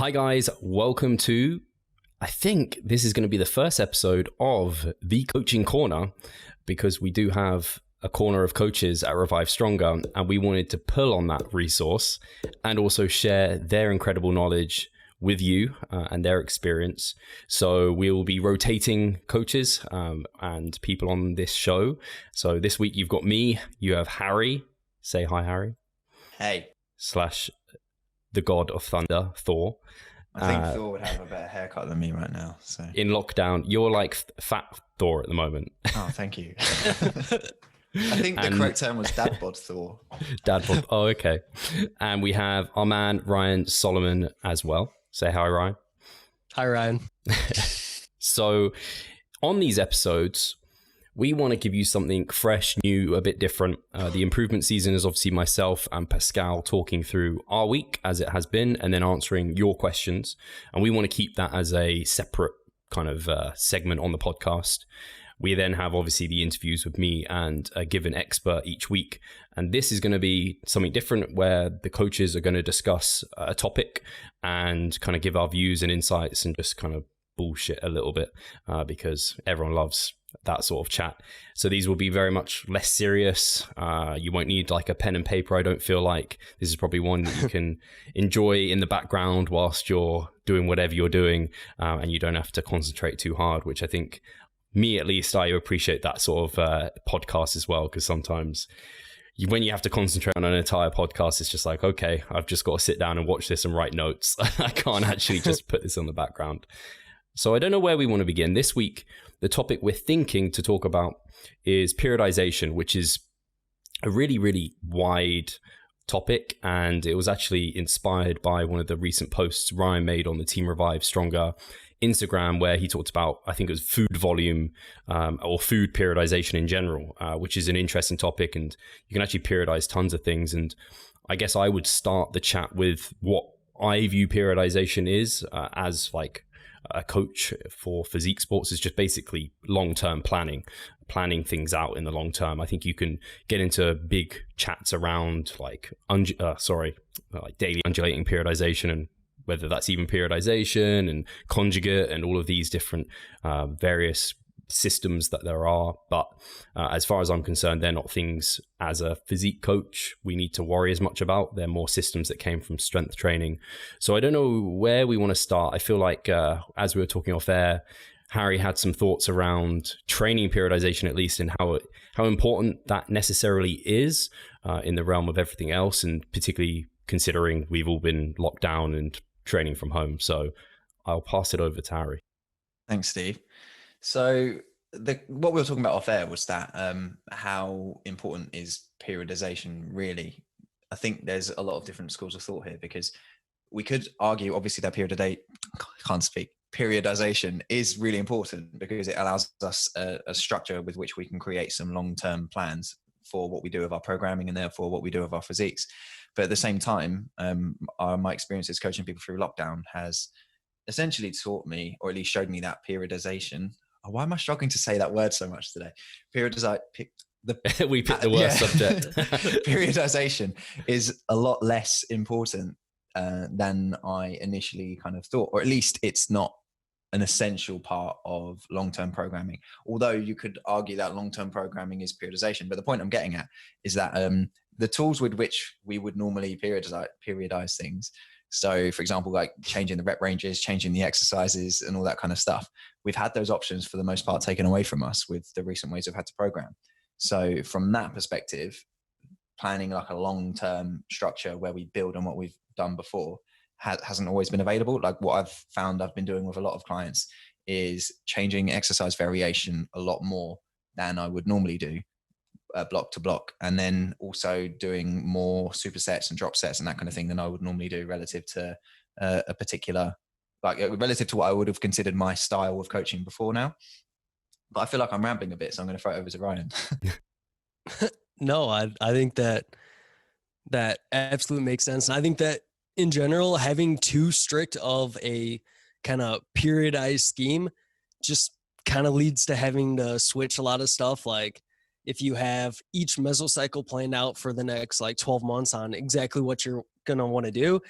Hi guys, welcome to, I think this is going to be the first episode of the Coaching Corner, because we do have a corner of coaches at Revive Stronger, and we wanted to pull on that resource and also share their incredible knowledge with you and their experience. So we will be rotating coaches and people on this show. So this week you've got me, you have Harry. Say hi, Harry. Hey. Slash the god of thunder, Thor. I think Thor would have a better haircut than me right now. So in lockdown, you're like fat Thor at the moment. Oh, thank you. I think the correct term was dad bod Thor. Dad bod. Oh, okay. And we have our man Ryan Solomon as well. Say hi, Ryan. Hi, Ryan. So on these episodes, we want to give you something fresh, new, a bit different. The improvement season is obviously myself and Pascal talking through our week as it has been, and then answering your questions. And we want to keep that as a separate kind of segment on the podcast. We then have obviously the interviews with me and a given expert each week. And this is going to be something different where the coaches are going to discuss a topic and kind of give our views and insights and just kind of bullshit a little bit because everyone loves that sort of chat. So these will be very much less serious. You won't need like a pen and paper. I don't feel like this is probably one that you can enjoy in the background whilst you're doing whatever you're doing, and you don't have to concentrate too hard, which I think, me at least, I appreciate that sort of podcast as well, because sometimes when you have to concentrate on an entire podcast, it's just like, okay, I've just got to sit down and watch this and write notes. I can't actually just put this on the background. So I don't know where we want to begin. This week, the topic we're thinking to talk about is periodization, which is a really, really wide topic. And it was actually inspired by one of the recent posts Ryan made on the Team Revive Stronger Instagram, where he talked about, I think it was food volume or food periodization in general, which is an interesting topic. And you can actually periodize tons of things. And I guess I would start the chat with what I view periodization is as like a coach for physique sports is just basically long-term planning things out in the long term. I think you can get into big chats around like daily undulating periodization, and whether that's even periodization and conjugate and all of these different various systems that there are. But as far as I'm concerned, they're not things as a physique coach we need to worry as much about. They're more systems that came from strength training. So I don't know where we want to start. I feel like as we were talking off air, Harry had some thoughts around training periodization, at least, and how important that necessarily is in the realm of everything else, and particularly considering we've all been locked down and training from home. So I'll pass it over to Harry. Thanks, Steve. So what we were talking about off air was that how important is periodization really? I think there's a lot of different schools of thought here, because we could argue obviously that periodization is really important because it allows us a structure with which we can create some long-term plans for what we do with our programming and therefore what we do with our physiques. But at the same time, my experiences coaching people through lockdown has essentially taught me, or at least showed me, that periodization. Why am I struggling to say that word so much today? We picked the worst subject. Periodization is a lot less important than I initially kind of thought, or at least it's not an essential part of long-term programming. Although you could argue that long-term programming is periodization. But the point I'm getting at is that the tools with which we would normally periodize things, so for example, like changing the rep ranges, changing the exercises and all that kind of stuff, we've had those options for the most part taken away from us with the recent ways we've had to program. So from that perspective, planning like a long-term structure where we build on what we've done before hasn't always been available. Like what I've found I've been doing with a lot of clients is changing exercise variation a lot more than I would normally do, block to block, and then also doing more supersets and drop sets and that kind of thing than I would normally do relative to a particular, like relative to what I would have considered my style of coaching before now. But I feel like I'm rambling a bit, so I'm going to throw it over to Ryan. No, I think that absolutely makes sense. And I think that in general, having too strict of a kind of periodized scheme just kind of leads to having to switch a lot of stuff. Like if you have each mesocycle planned out for the next like 12 months on exactly what you're going to want to do,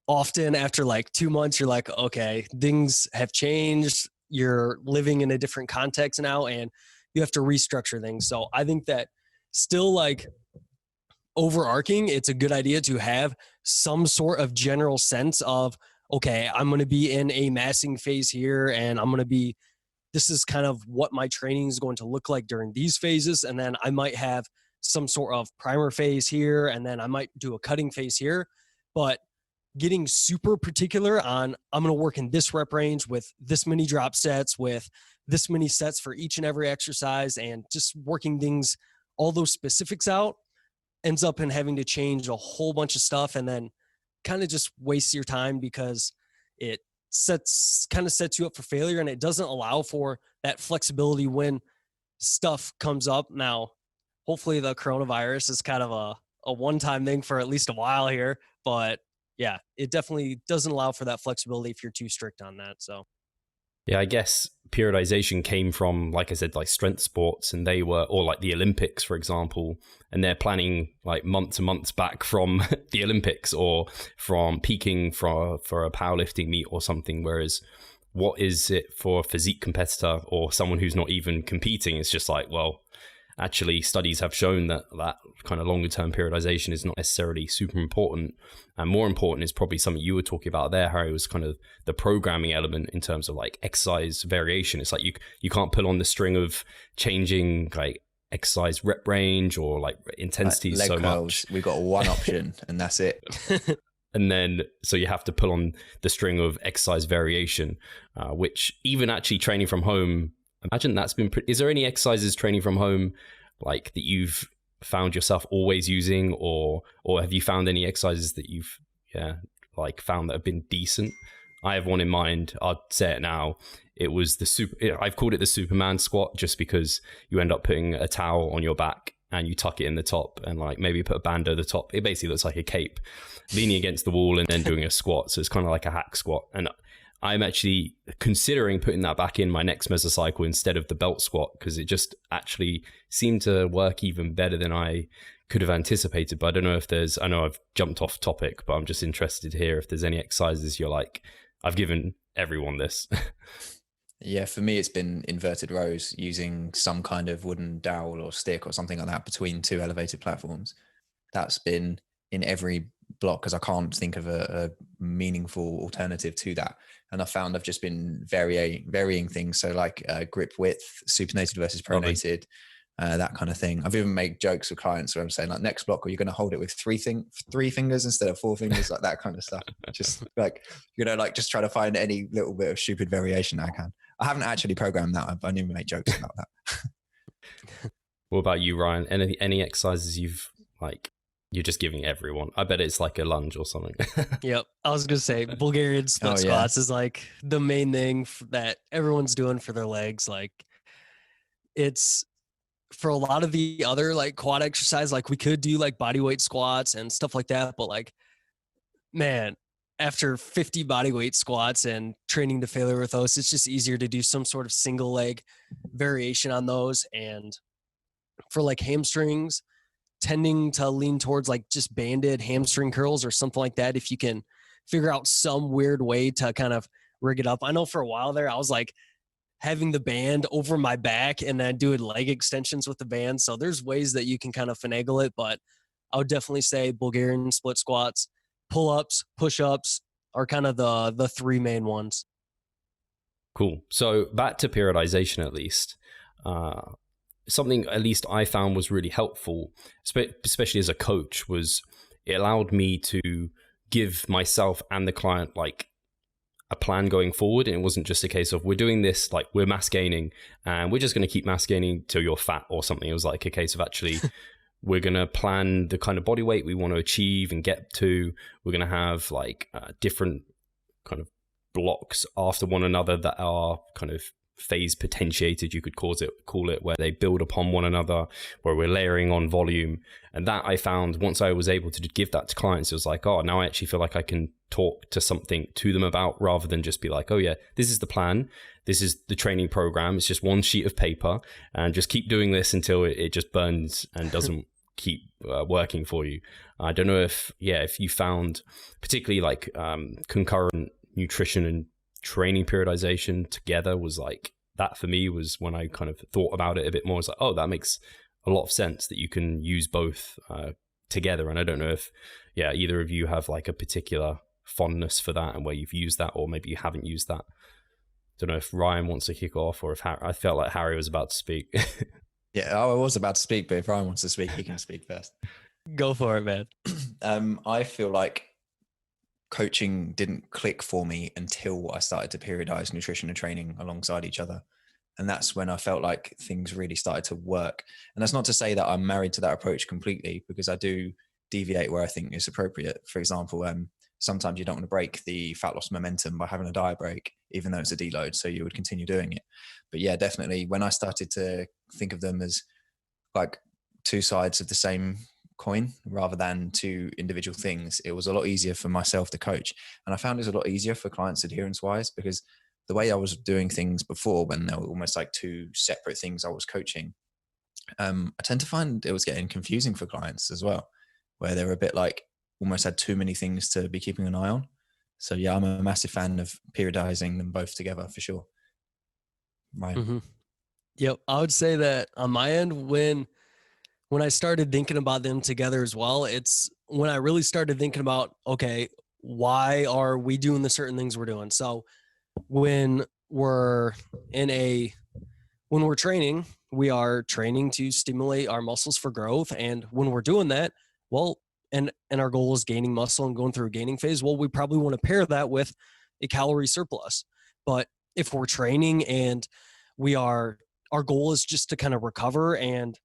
often after like 2 months, you're like, okay, things have changed. You're living in a different context now and you have to restructure things. So I think that still like overarching, it's a good idea to have some sort of general sense of, okay, I'm going to be in a massing phase here and I'm going to be, this is kind of what my training is going to look like during these phases. And then I might have some sort of primer phase here, and then I might do a cutting phase here. But getting super particular on, I'm going to work in this rep range with this many drop sets, with this many sets for each and every exercise, and just working things, all those specifics out, ends up in having to change a whole bunch of stuff and then kind of just waste your time because it sets you up for failure, and it doesn't allow for that flexibility when stuff comes up. Now, hopefully the coronavirus is kind of a one-time thing for at least a while here, but yeah, it definitely doesn't allow for that flexibility if you're too strict on that. So yeah, I guess periodization came from, like I said, like strength sports, and they were, or like the Olympics, for example, and they're planning like months and months back from the Olympics or from peaking for a powerlifting meet or something. Whereas what is it for a physique competitor or someone who's not even competing? It's just like, well, actually studies have shown that kind of longer term periodization is not necessarily super important. And more important is probably something you were talking about there, Harry, was kind of the programming element in terms of like exercise variation. It's like you can't pull on the string of changing like exercise rep range or like intensity like leg so curls, much. We've got one option and that's it. And then, so you have to pull on the string of exercise variation, which even actually training from home, imagine that's been, is there any exercises training from home like that you've found yourself always using, or have you found any exercises that you've like found that have been decent? I have one in mind. I'll say it now. It was I've called it the Superman squat, just because you end up putting a towel on your back and you tuck it in the top and like maybe put a band over the top. It basically looks like a cape, leaning against the wall and then doing a squat. So it's kind of like a hack squat. And I'm actually considering putting that back in my next mesocycle instead of the belt squat, because it just actually seemed to work even better than I could have anticipated. But I don't know if I know I've jumped off topic, but I'm just interested to hear if there's any exercises you're like, I've given everyone this. Yeah, for me, it's been inverted rows using some kind of wooden dowel or stick or something like that between two elevated platforms. That's been in every block because I can't think of a meaningful alternative to that. And I found I've just been varying things. So like grip width, supinated versus pronated, that kind of thing. I've even made jokes with clients where I'm saying like, next block, are you going to hold it with three fingers instead of 4 fingers? Like that kind of stuff. Just like, like just try to find any little bit of stupid variation I can. I haven't actually programmed that. I only make jokes about that. What about you, Ryan? Any exercises you're just giving everyone? I bet it's like a lunge or something. Yep. I was going to say Bulgarian split squats is like the main thing that everyone's doing for their legs. Like it's for a lot of the other like quad exercise, like we could do like body weight squats and stuff like that. But like, man, after 50 body weight squats and training to failure with those, it's just easier to do some sort of single leg variation on those. And for like hamstrings, tending to lean towards like just banded hamstring curls or something like that. If you can figure out some weird way to kind of rig it up. I know for a while there, I was like having the band over my back and then doing leg extensions with the band. So there's ways that you can kind of finagle it, but I would definitely say Bulgarian split squats, pull-ups, push-ups are kind of the three main ones. Cool. So back to periodization, at least. Something at least I found was really helpful, especially as a coach, was it allowed me to give myself and the client like a plan going forward. And it wasn't just a case of we're doing this, like we're mass gaining and we're just going to keep mass gaining till you're fat or something. It was like a case of actually we're going to plan the kind of body weight we want to achieve and get to. We're going to have like different kind of blocks after one another that are kind of phase potentiated, you could call it, where they build upon one another, where we're layering on volume. And that I found once I was able to give that to clients, it was like, oh, now I actually feel like I can talk to something to them about, rather than just be like, oh yeah, this is the plan, this is the training program, it's just one sheet of paper and just keep doing this until it just burns and doesn't keep working for you. I don't know if you found particularly like concurrent nutrition and training periodization together was like that for me was when I kind of thought about it a bit more. It's like, oh, that makes a lot of sense that you can use both together. And I don't know if either of you have like a particular fondness for that and where you've used that, or maybe you haven't used that. Don't know if Ryan wants to kick off, or if I felt like Harry was about to speak. Yeah, I was about to speak, but if Ryan wants to speak, he can speak first. Go for it, man. I feel like coaching didn't click for me until I started to periodize nutrition and training alongside each other. And that's when I felt like things really started to work. And that's not to say that I'm married to that approach completely, because I do deviate where I think is appropriate. For example, sometimes you don't want to break the fat loss momentum by having a diet break, even though it's a deload. So you would continue doing it. But yeah, definitely when I started to think of them as like two sides of the same coin rather than two individual things, it was a lot easier for myself to coach. And I found it was a lot easier for clients adherence wise, because the way I was doing things before, when they were almost like two separate things I was coaching, I tend to find it was getting confusing for clients as well, where they were a bit like almost had too many things to be keeping an eye on. So yeah, I'm a massive fan of periodizing them both together for sure. Right. Mm-hmm. Yep. I would say that on my end, when I started thinking about them together as well, it's when I really started thinking about, okay, why are we doing the certain things we're doing? So when we're training, we are training to stimulate our muscles for growth. And when we're doing that, well, and our goal is gaining muscle and going through a gaining phase, well, we probably want to pair that with a calorie surplus. But if we're training and our goal is just to kind of recover, and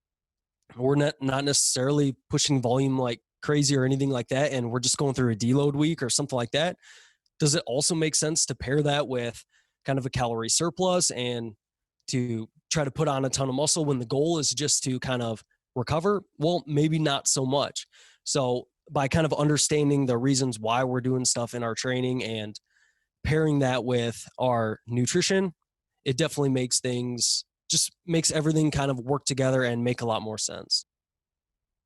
we're not necessarily pushing volume like crazy or anything like that, and we're just going through a deload week or something like that, does it also make sense to pair that with kind of a calorie surplus and to try to put on a ton of muscle when the goal is just to kind of recover? Well, maybe not so much. So by kind of understanding the reasons why we're doing stuff in our training and pairing that with our nutrition, it definitely makes everything kind of work together and make a lot more sense.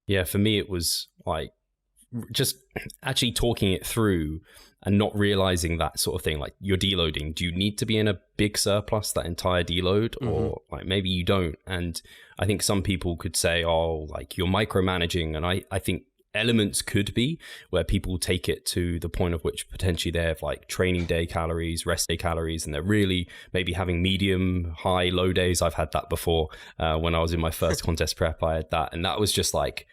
Yeah, for me, it was like just actually talking it through and not realizing that sort of thing. Like, you're deloading. Do you need to be in a big surplus that entire deload? Or like maybe you don't. And I think some people could say, oh, like you're micromanaging. And I think elements could be where people take it to the point of which potentially they have like training day calories, rest day calories, and they're really maybe having medium, high, low days. I've had that before. When I was in my first contest prep, I had that. And that was just like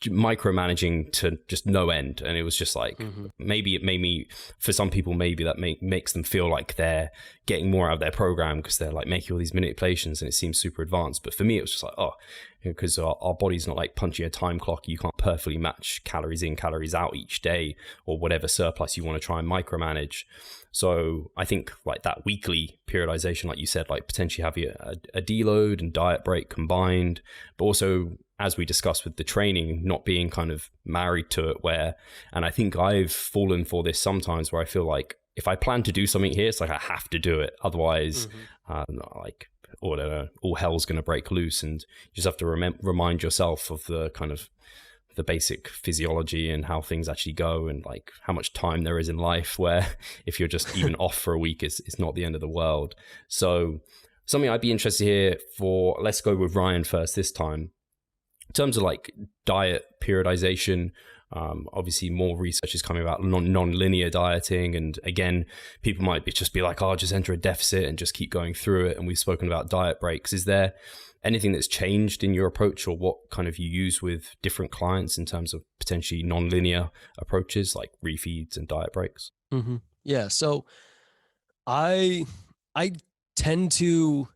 micromanaging to just no end. And it was just like, maybe it made me, for some people, maybe that makes them feel like they're getting more out of their program because they're like making all these manipulations and it seems super advanced. But for me, it was just like, oh, because our body's not like punching a time clock. You can't perfectly match calories in, calories out each day or whatever surplus you want to try and micromanage. So I think like that weekly periodization, like you said, like potentially have a deload and diet break combined, but also, as we discussed with the training, not being kind of married to it and I think I've fallen for this sometimes where I feel like if I plan to do something here, it's like I have to do it. Otherwise, all hell's going to break loose. And you just have to remind yourself of the kind of the basic physiology and how things actually go and like how much time there is in life where if you're just even off for a week, it's not the end of the world. So something I'd be interested to hear for, let's go with Ryan first this time. In terms of like diet periodization, obviously more research is coming about non-linear dieting. And again, people might just be like, oh, just enter a deficit and just keep going through it. And we've spoken about diet breaks. Is there anything that's changed in your approach or what kind of you use with different clients in terms of potentially non-linear approaches like refeeds and diet breaks? Yeah. So I tend to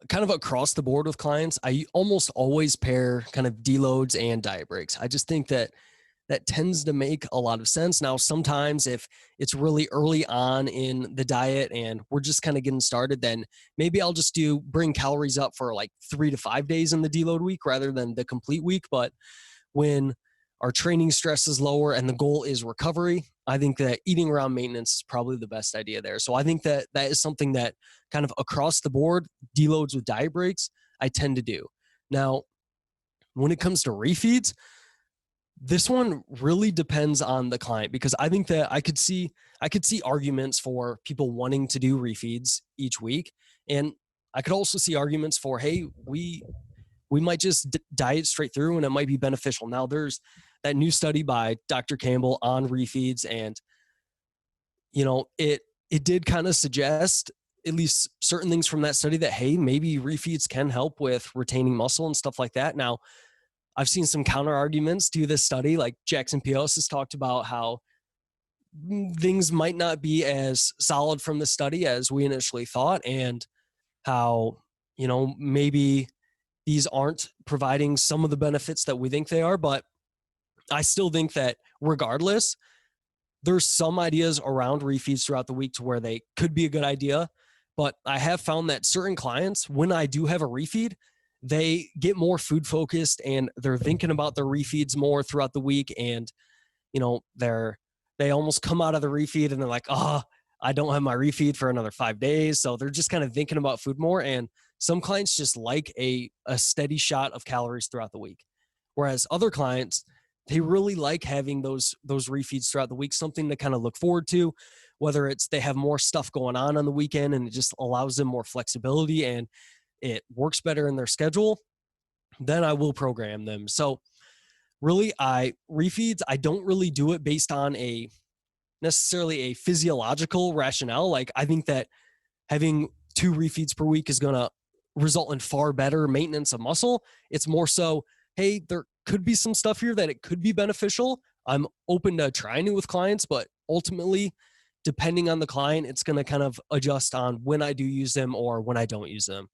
kind of across the board with clients, I almost always pair kind of deloads and diet breaks. I just think that tends to make a lot of sense. Now, sometimes if it's really early on in the diet and we're just kind of getting started, then maybe I'll just bring calories up for like 3 to 5 days in the deload week rather than the complete week. But when our training stress is lower and the goal is recovery, I think that eating around maintenance is probably the best idea there. So I think that is something that kind of across the board, deloads with diet breaks, I tend to do. Now, When it comes to refeeds, this one really depends on the client, because I think that I could see arguments for people wanting to do refeeds each week. And I could also see arguments for, hey, we might just diet straight through and it might be beneficial. Now there's that new study by Dr. Campbell on refeeds, and it did kind of suggest, at least certain things from that study, that, hey, maybe refeeds can help with retaining muscle and stuff like that. Now, I've seen some counter arguments to this study, like Jackson Pios has talked about how things might not be as solid from the study as we initially thought, and how, maybe these aren't providing some of the benefits that we think they are. But I still think that regardless, there's some ideas around refeeds throughout the week to where they could be a good idea. But I have found that certain clients, when I do have a refeed, they get more food focused and they're thinking about their refeeds more throughout the week. And, they almost come out of the refeed and they're like, I don't have my refeed for another 5 days. So they're just kind of thinking about food more. And some clients just like a steady shot of calories throughout the week. Whereas other clients, they really like having those refeeds throughout the week, something to kind of look forward to, whether it's they have more stuff going on the weekend and it just allows them more flexibility and it works better in their schedule, then I will program them. So really, refeeds, I don't really do it based on necessarily a physiological rationale. Like, I think that having 2 refeeds per week is going to result in far better maintenance of muscle. It's more so, hey, there could be some stuff here that it could be beneficial. I'm open to trying it with clients, but ultimately, depending on the client, it's going to kind of adjust on when I do use them or when I don't use them.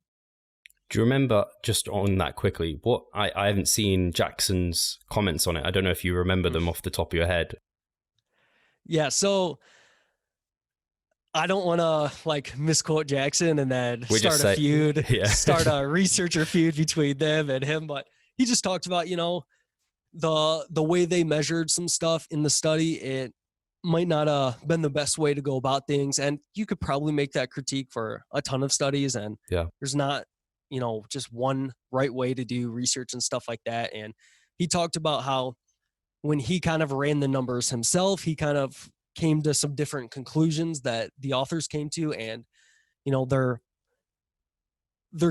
Do you remember, just on that quickly, what I haven't seen Jackson's comments on it. I don't know if you remember them off the top of your head. Yeah, so I don't want to misquote Jackson and then start a feud, start a researcher feud between them and him. But he just talked about, the way they measured some stuff in the study. It might not have been the best way to go about things. And you could probably make that critique for a ton of studies. And there's not, just one right way to do research and stuff like that. And he talked about how when he kind of ran the numbers himself, he kind of came to some different conclusions that the authors came to. And, there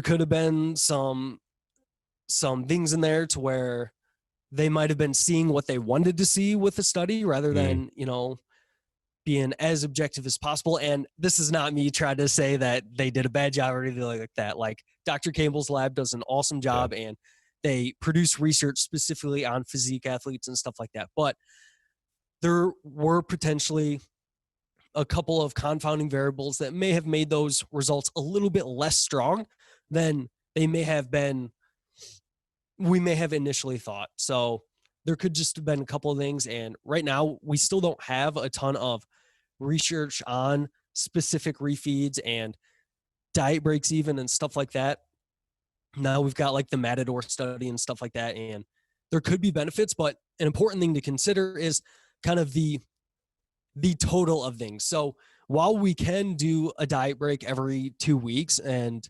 could have been some things in there to where they might have been seeing what they wanted to see with the study rather than, being as objective as possible. And this is not me trying to say that they did a bad job or anything like that. Like, Dr. Campbell's lab does an awesome job and they produce research specifically on physique athletes and stuff like that. But there were potentially a couple of confounding variables that may have made those results a little bit less strong than they may have been, we may have initially thought. So there could just have been a couple of things. And right now we still don't have a ton of research on specific refeeds and diet breaks even and stuff like that. Now we've got the Matador study and stuff like that. And there could be benefits, but an important thing to consider is kind of the total of things. So while we can do a diet break every 2 weeks and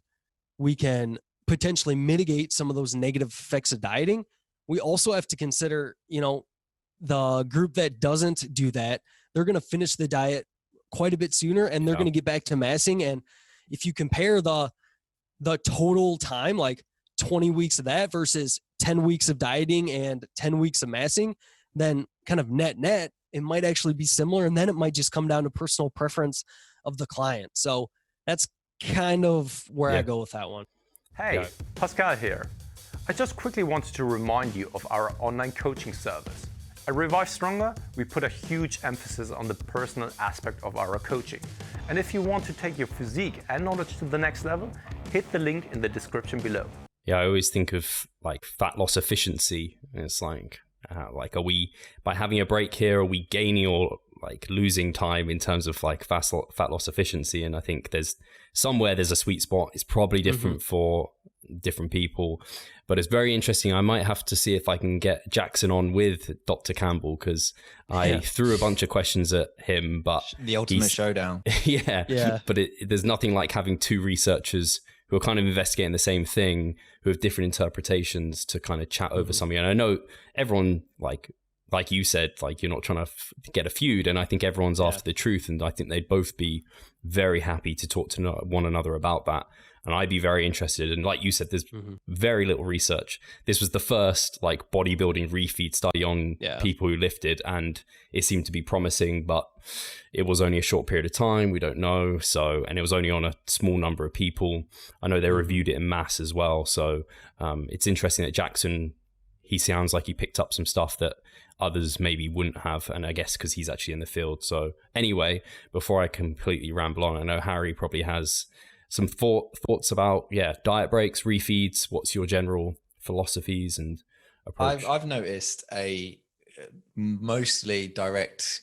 we can potentially mitigate some of those negative effects of dieting, we also have to consider, the group that doesn't do that, they're going to finish the diet quite a bit sooner and they're going to get back to massing. And if you compare the total time, 20 weeks of that versus 10 weeks of dieting and 10 weeks of massing, then kind of net, it might actually be similar. And then it might just come down to personal preference of the client. So that's kind of where I go with that one. Hey, Pascal here. I just quickly wanted to remind you of our online coaching service. At Revive Stronger, we put a huge emphasis on the personal aspect of our coaching. And if you want to take your physique and knowledge to the next level, hit the link in the description below. Yeah, I always think of fat loss efficiency. It's are we, by having a break here, are we gaining or losing time in terms of fat loss efficiency? And I think there's a sweet spot. It's probably different for different people, but it's very interesting. I might have to see if I can get Jackson on with Dr. Campbell, because I threw a bunch of questions at him, but the ultimate showdown. But there's nothing like having 2 researchers who are kind of investigating the same thing, who have different interpretations to kind of chat over something. And I know everyone, like you said, like, you're not trying to get a feud, and I think everyone's after the truth, and I think they'd both be very happy to talk to one another about that. And I'd be very interested. And like you said, there's very little research. This was the first like bodybuilding refeed study on people who lifted, and it seemed to be promising, but it was only a short period of time. We don't know. So, and it was only on a small number of people. I know they reviewed it in mass as well. So it's interesting that Jackson, he sounds like he picked up some stuff that others maybe wouldn't have, and I guess because he's actually in the field. So anyway, before I completely ramble on, I know Harry probably has some thoughts about diet breaks, refeeds. What's your general philosophies and approach? I've noticed a mostly direct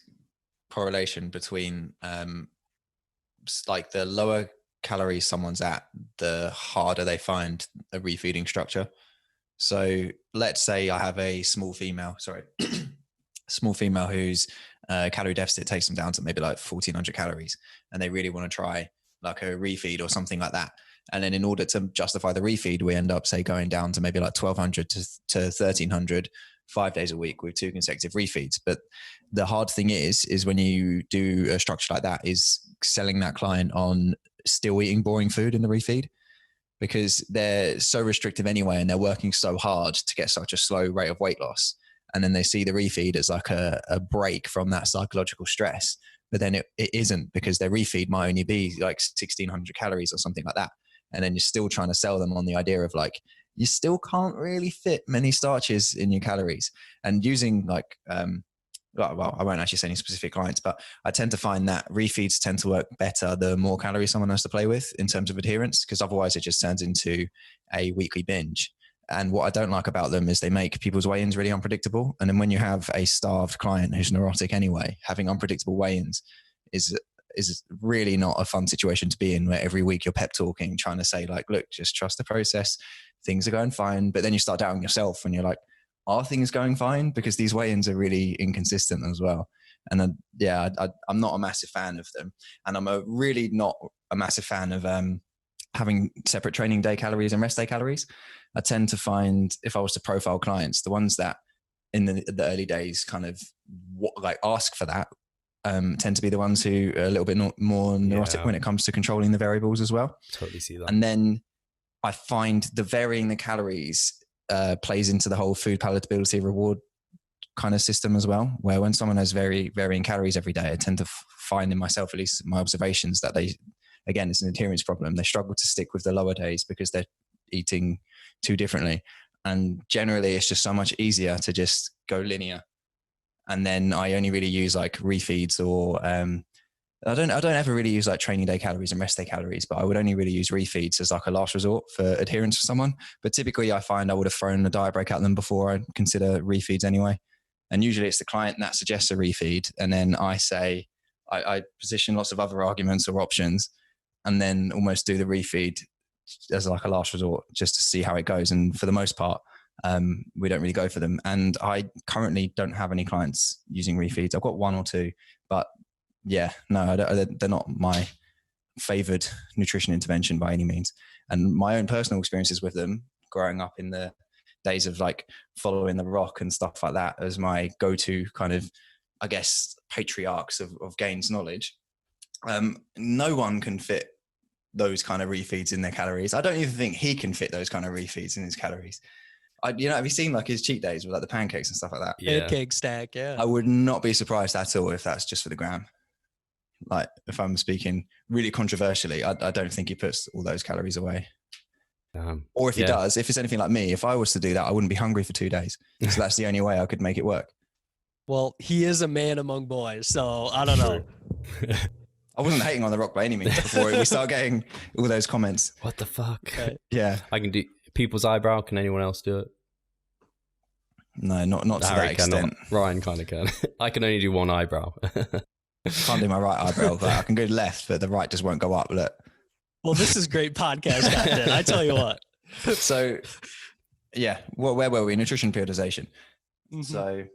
correlation between like the lower calories someone's at, the harder they find a refeeding structure. So let's say I have a small female whose calorie deficit takes them down to maybe like 1,400 calories, and they really want to try like a refeed or something like that. And then in order to justify the refeed, we end up, say, going down to maybe like 1,200 to 1,300 5 days a week with 2 consecutive refeeds. But the hard thing is when you do a structure like that, is selling that client on still eating boring food in the refeed, because they're so restrictive anyway, and they're working so hard to get such a slow rate of weight loss. And then they see the refeed as like a break from that psychological stress. But then it isn't, because their refeed might only be like 1,600 calories or something like that. And then you're still trying to sell them on the idea of like, you still can't really fit many starches in your calories. And using like, well, I won't actually say any specific clients, but I tend to find that refeeds tend to work better the more calories someone has to play with in terms of adherence, because otherwise it just turns into a weekly binge. And what I don't like about them is they make people's weigh-ins really unpredictable. And then when you have a starved client who's neurotic anyway, having unpredictable weigh-ins is really not a fun situation to be in, where every week you're pep talking, trying to say like, look, just trust the process. Things are going fine. But then you start doubting yourself and you're like, are things going fine? Because these weigh-ins are really inconsistent as well. And I'm not a massive fan of them. And I'm really not a massive fan of having separate training day calories and rest day calories. I tend to find, if I was to profile clients, the ones that in the early days kind of ask for that tend to be the ones who are a little bit more neurotic when it comes to controlling the variables as well. Totally see that. And then I find the varying the calories plays into the whole food palatability reward kind of system as well, where when someone has very varying calories every day, I tend to find in myself, at least my observations, that they, again, it's an adherence problem. They struggle to stick with the lower days because they're eating too differently. And generally it's just so much easier to just go linear. And then I only really use like refeeds, or I don't ever really use like training day calories and rest day calories, but I would only really use refeeds as like a last resort for adherence for someone. But typically I find I would have thrown a diet break at them before I consider refeeds anyway. And usually it's the client that suggests a refeed. And then I say, I position lots of other arguments or options, and then almost do the refeed as like a last resort just to see how it goes. And for the most part, we don't really go for them. And I currently don't have any clients using refeeds. I've got one or two, but they're not my favored nutrition intervention by any means. And my own personal experiences with them growing up in the days of like following The Rock and stuff like that as my go-to kind of, I guess, patriarchs of Gains knowledge. No one can fit those kind of refeeds in their calories. I don't even think he can fit those kind of refeeds in his calories. Have you seen like his cheat days with like the pancakes and stuff like that? Yeah. Pancake stack, yeah. I would not be surprised at all if that's just for the gram. Like, if I'm speaking really controversially, I don't think he puts all those calories away. Or if he does, if it's anything like me, if I was to do that, I wouldn't be hungry for 2 days. So that's the only way I could make it work. Well, he is a man among boys, so I don't know. I wasn't hating on The Rock by any means before we start getting all those comments. What the fuck? Okay. Yeah. I can do people's eyebrow. Can anyone else do it? No, not to that extent. Ryan kind of can. I can only do one eyebrow. Can't do my right eyebrow, but I can go left, but the right just won't go up. Look. Well, this is great podcast content. I tell you what. So, yeah, where were we? Nutrition periodization. Mm-hmm. So,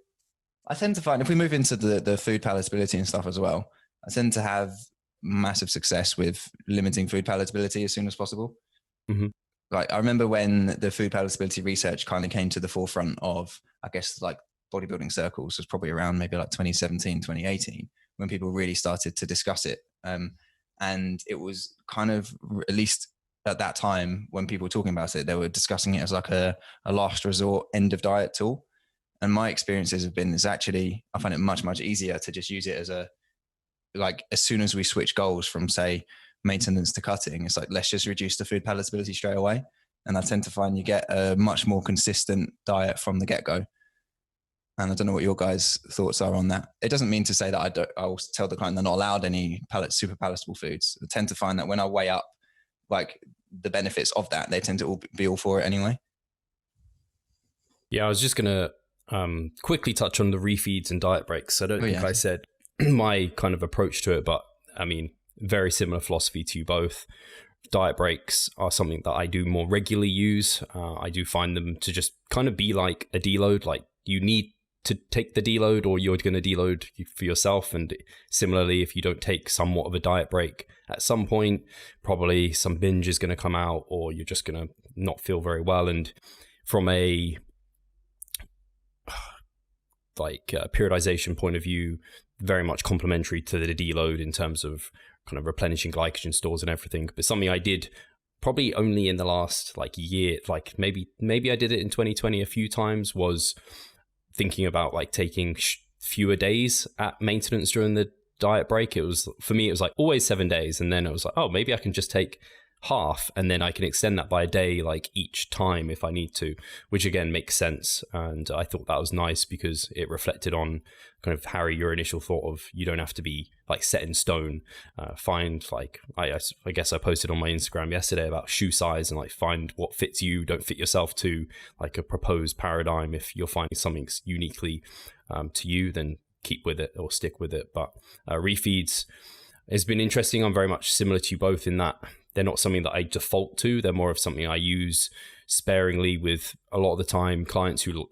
I tend to find, if we move into the food palatability and stuff as well, I tend to have massive success with limiting food palatability as soon as possible. Mhm. Like I remember when the food palatability research kind of came to the forefront of, I guess, like bodybuilding circles, was probably around maybe like 2017, 2018, when people really started to discuss it. And it was kind of, at least at that time when people were talking about it, they were discussing it as like a last resort end of diet tool. And my experiences have been, is actually, I find it much, much easier to just use it as a, like, as soon as we switch goals from, say, maintenance to cutting, it's like, let's just reduce the food palatability straight away. And I tend to find you get a much more consistent diet from the get-go. And I don't know what your guys' thoughts are on that. It doesn't mean to say that I'll tell the client they're not allowed any super palatable foods. I tend to find that when I weigh up like the benefits of that, they tend to be all for it anyway. Yeah, I was just going to quickly touch on the refeeds and diet breaks. I don't think I said my kind of approach to it, but I mean, very similar philosophy to you both. Diet breaks are something that I do more regularly use. I do find them to just kind of be like a deload. Like you need to take the deload or you're going to deload for yourself. And similarly, if you don't take somewhat of a diet break at some point, probably some binge is going to come out or you're just going to not feel very well. And from a periodization point of view, very much complementary to the deload in terms of kind of replenishing glycogen stores and everything. But something I did probably only in the last like year, like maybe I did it in 2020 a few times, was thinking about like taking fewer days at maintenance during the diet break. It was, for me, it was like always 7 days. And then it was like, oh, maybe I can just take half and then I can extend that by a day like each time if I need to, which again makes sense. And I thought that was nice because it reflected on kind of, Harry, your initial thought of you don't have to be like set in stone. Find like, I guess I posted on my Instagram yesterday about shoe size and like find what fits you, don't fit yourself to like a proposed paradigm. If you're finding something uniquely to you, then keep with it or stick with it. But refeeds has been interesting. I'm very much similar to you both in that they're not something that I default to. They're more of something I use sparingly with a lot of the time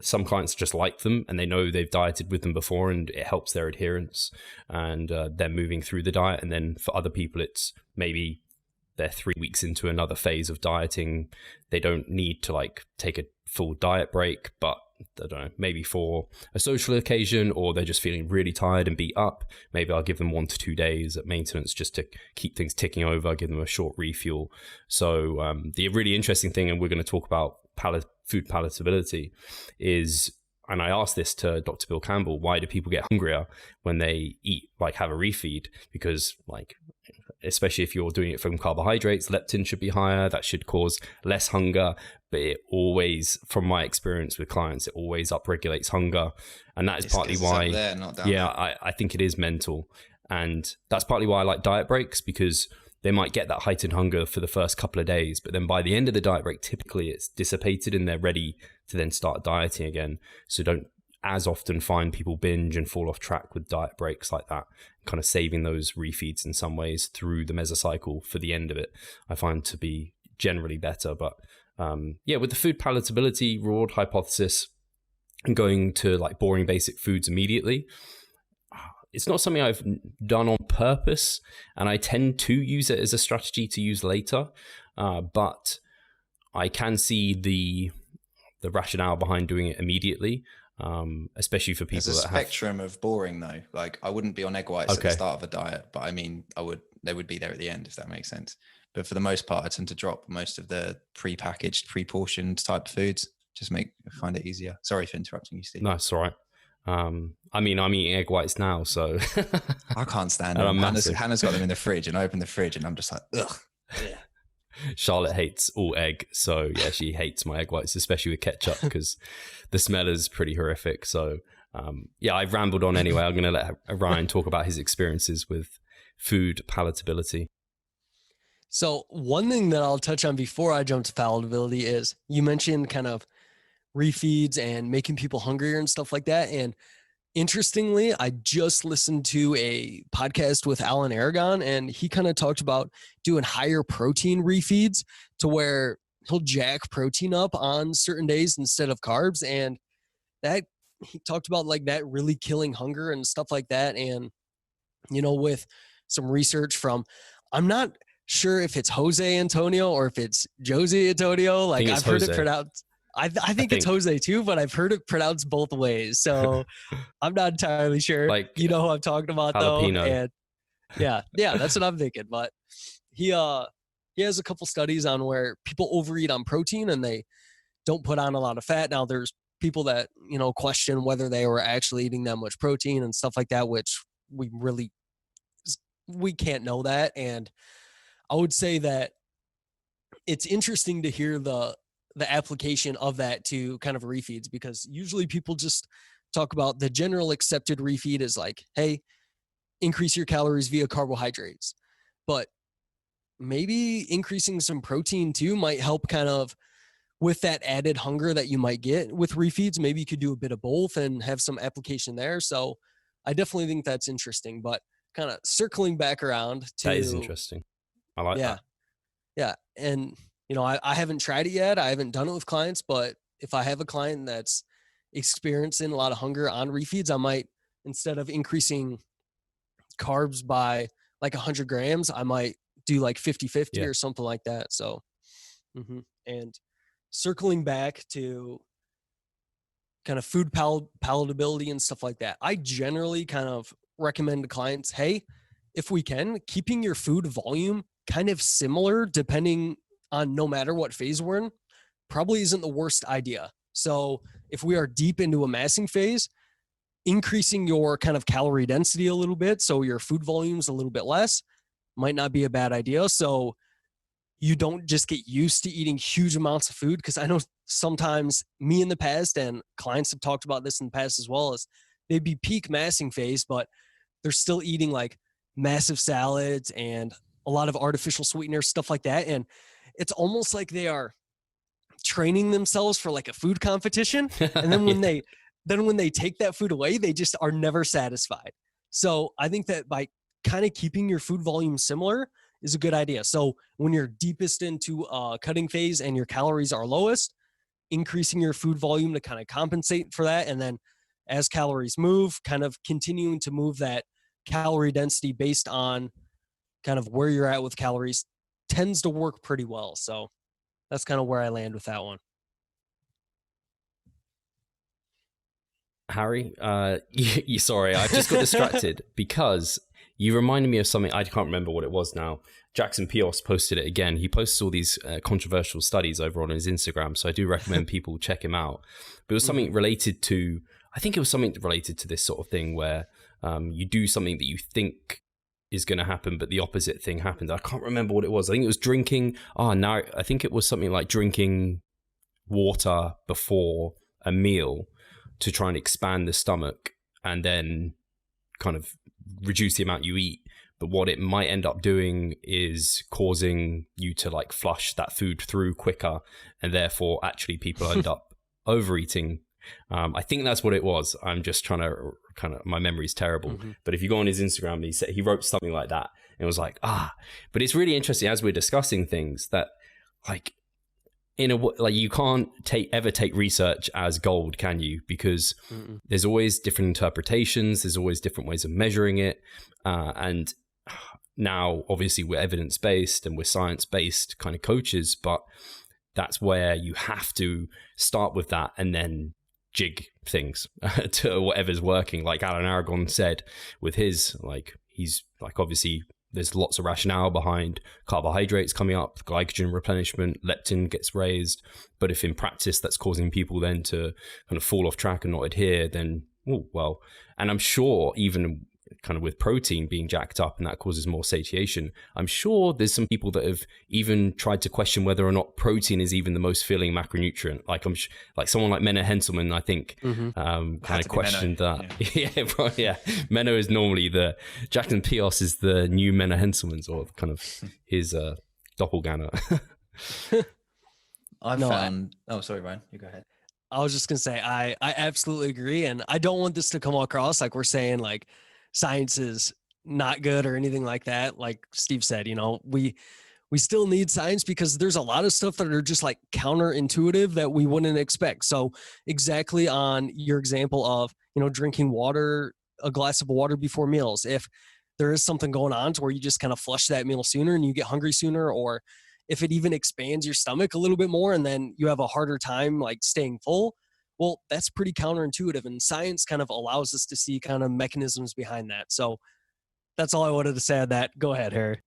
some clients just like them and they know they've dieted with them before and it helps their adherence and they're moving through the diet. And then for other people, it's maybe they're 3 weeks into another phase of dieting. They don't need to like take a full diet break, but I don't know, maybe for a social occasion or they're just feeling really tired and beat up, maybe I'll give them 1 to 2 days at maintenance just to keep things ticking over, give them a short refuel. So the really interesting thing, and we're going to talk about food palatability, is, and I asked this to Dr. Bill Campbell, why do people get hungrier when they eat, like have a refeed? Because like, especially if you're doing it from carbohydrates, leptin should be higher. That should cause less hunger. But it always, from my experience with clients, it always upregulates hunger. And that is partly why, there, not down there. I think it is mental. And that's partly why I like diet breaks, because they might get that heightened hunger for the first couple of days. But then by the end of the diet break, typically it's dissipated and they're ready to then start dieting again. So don't as often find people binge and fall off track with diet breaks like that. Kind of saving those refeeds in some ways through the mesocycle for the end of it, I find to be generally better. But with the food palatability reward hypothesis and going to like boring basic foods immediately, it's not something I've done on purpose, and I tend to use it as a strategy to use later. But I can see the rationale behind doing it immediately. Especially for people There's that a spectrum of boring though. Like I wouldn't be on egg whites at the start of a diet, but I mean, they would be there at the end, if that makes sense. But for the most part, I tend to drop most of the pre-packaged, pre-portioned type foods. Find it easier. Sorry for interrupting you, Steve. No, it's all right. I mean, I'm eating egg whites now, so I can't stand them. Hannah's got them in the fridge, and I open the fridge, and I'm just like, ugh. Yeah. Charlotte hates all egg, so yeah, she hates my egg whites, especially with ketchup, because the smell is pretty horrific. So I've rambled on anyway. I'm going to let Ryan talk about his experiences with food palatability. So one thing that I'll touch on before I jump to palatability is you mentioned kind of refeeds and making people hungrier and stuff like that. And interestingly, I just listened to a podcast with Alan Aragon, and he kind of talked about doing higher protein refeeds to where he'll jack protein up on certain days instead of carbs. And that he talked about like that really killing hunger and stuff like that. And, with some research from, I'm not sure if it's Jose Antonio or if it's Josie Antonio. Like I've heard it pronounced. I think it's Jose too, but I've heard it pronounced both ways. So I'm not entirely sure. Like, you know who I'm talking about jalapeno. though. And yeah, that's what I'm thinking. But he has a couple studies on where people overeat on protein and they don't put on a lot of fat. Now there's people that, you know, question whether they were actually eating that much protein and stuff like that, which we can't know that. And I would say that it's interesting to hear the application of that to kind of refeeds, because usually people just talk about the general accepted refeed is like, hey, increase your calories via carbohydrates. But maybe increasing some protein too might help kind of with that added hunger that you might get with refeeds. Maybe you could do a bit of both and have some application there. So I definitely think that's interesting, but kind of circling back around to that is interesting. I like that. Yeah. And you know, I haven't tried it yet. I haven't done it with clients, but if I have a client that's experiencing a lot of hunger on refeeds, I might, instead of increasing carbs by like 100 grams, I might do like 50-50 or something like that. So, and circling back to kind of food palatability and stuff like that, I generally kind of recommend to clients, hey, if we can, keeping your food volume kind of similar depending on no matter what phase we're in probably isn't the worst idea. So if we are deep into a massing phase, increasing your kind of calorie density a little bit, so your food volume's a little bit less, might not be a bad idea. So you don't just get used to eating huge amounts of food. Because I know sometimes me in the past, and clients have talked about this in the past as well, is they'd be peak massing phase, but they're still eating like massive salads and a lot of artificial sweeteners, stuff like that. And it's almost like they are training themselves for like a food competition. And then when they take that food away, they just are never satisfied. So I think that by kind of keeping your food volume similar is a good idea. So when you're deepest into cutting phase and your calories are lowest, increasing your food volume to kind of compensate for that. And then as calories move, kind of continuing to move that calorie density based on kind of where you're at with calories tends to work pretty well. So that's kind of where I land with that one. Harry, sorry, I just got distracted because you reminded me of something. I can't remember what it was now. Jackson Pios posted it again. He posts all these controversial studies over on his Instagram, so I do recommend people check him out. But it was something related to, I think it was something related to this sort of thing where you do something that you think is going to happen, but the opposite thing happens. I can't remember what it was. I think it was drinking. I think it was something like drinking water before a meal to try and expand the stomach and then kind of reduce the amount you eat. But what it might end up doing is causing you to like flush that food through quicker, and therefore actually people end up overeating. I think that's what it was. I'm just trying to my memory's terrible. But if you go on his Instagram, he wrote something like that. And it was like, but it's really interesting as we're discussing things that like, you can't ever take research as gold, can you? Because there's always different interpretations. There's always different ways of measuring it. And now obviously we're evidence-based and we're science-based kind of coaches, but that's where you have to start with that and then jig things to whatever's working. Like Alan Aragon said with his, like, he's like, obviously there's lots of rationale behind carbohydrates coming up, glycogen replenishment, leptin gets raised. But if in practice that's causing people then to kind of fall off track and not adhere, then, and I'm sure even kind of with protein being jacked up and that causes more satiation, I'm sure there's some people that have even tried to question whether or not protein is even the most filling macronutrient. Like like someone like Menno Henselman, I think, kind of questioned that. Yeah. Menno is normally Jackson Pios is the new Menno Henselman's, or kind of his doppelganger. Sorry, Ryan, you go ahead. I was just gonna say I absolutely agree, and I don't want this to come across like we're saying like science is not good or anything like that. Like Steve said, we still need science because there's a lot of stuff that are just like counterintuitive that we wouldn't expect. So exactly on your example of, drinking water, a glass of water before meals. If there is something going on to where you just kind of flush that meal sooner and you get hungry sooner, or if it even expands your stomach a little bit more and then you have a harder time like staying full, well, that's pretty counterintuitive. And science kind of allows us to see kind of mechanisms behind that. So that's all I wanted to say on that. Go ahead, Harry.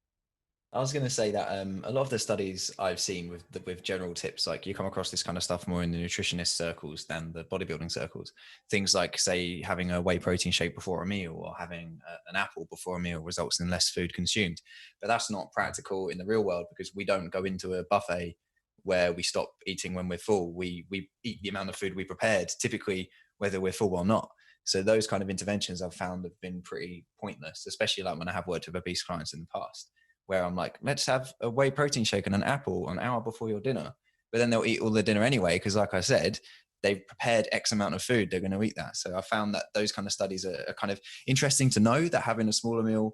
I was going to say that a lot of the studies I've seen with general tips, like you come across this kind of stuff more in the nutritionist circles than the bodybuilding circles. Things like, say, having a whey protein shake before a meal or having an apple before a meal results in less food consumed. But that's not practical in the real world because we don't go into a buffet where we stop eating when we're full. We eat the amount of food we prepared, typically whether we're full or not. So those kind of interventions I've found have been pretty pointless, especially like when I have worked with obese clients in the past, where I'm like, let's have a whey protein shake and an apple an hour before your dinner. But then they'll eat all their dinner anyway, because like I said, they've prepared X amount of food, they're going to eat that. So I found that those kind of studies are kind of interesting to know, that having a smaller meal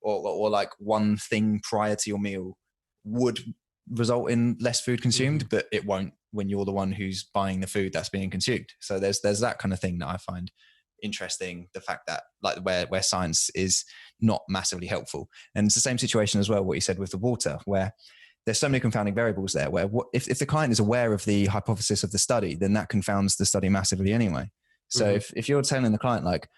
or like one thing prior to your meal would result in less food consumed, but it won't when you're the one who's buying the food that's being consumed. So there's that kind of thing that I find interesting, the fact that like where science is not massively helpful. And it's the same situation as well, what you said with the water, where there's so many confounding variables there, where if the client is aware of the hypothesis of the study, then that confounds the study massively anyway. So if you're telling the client, like,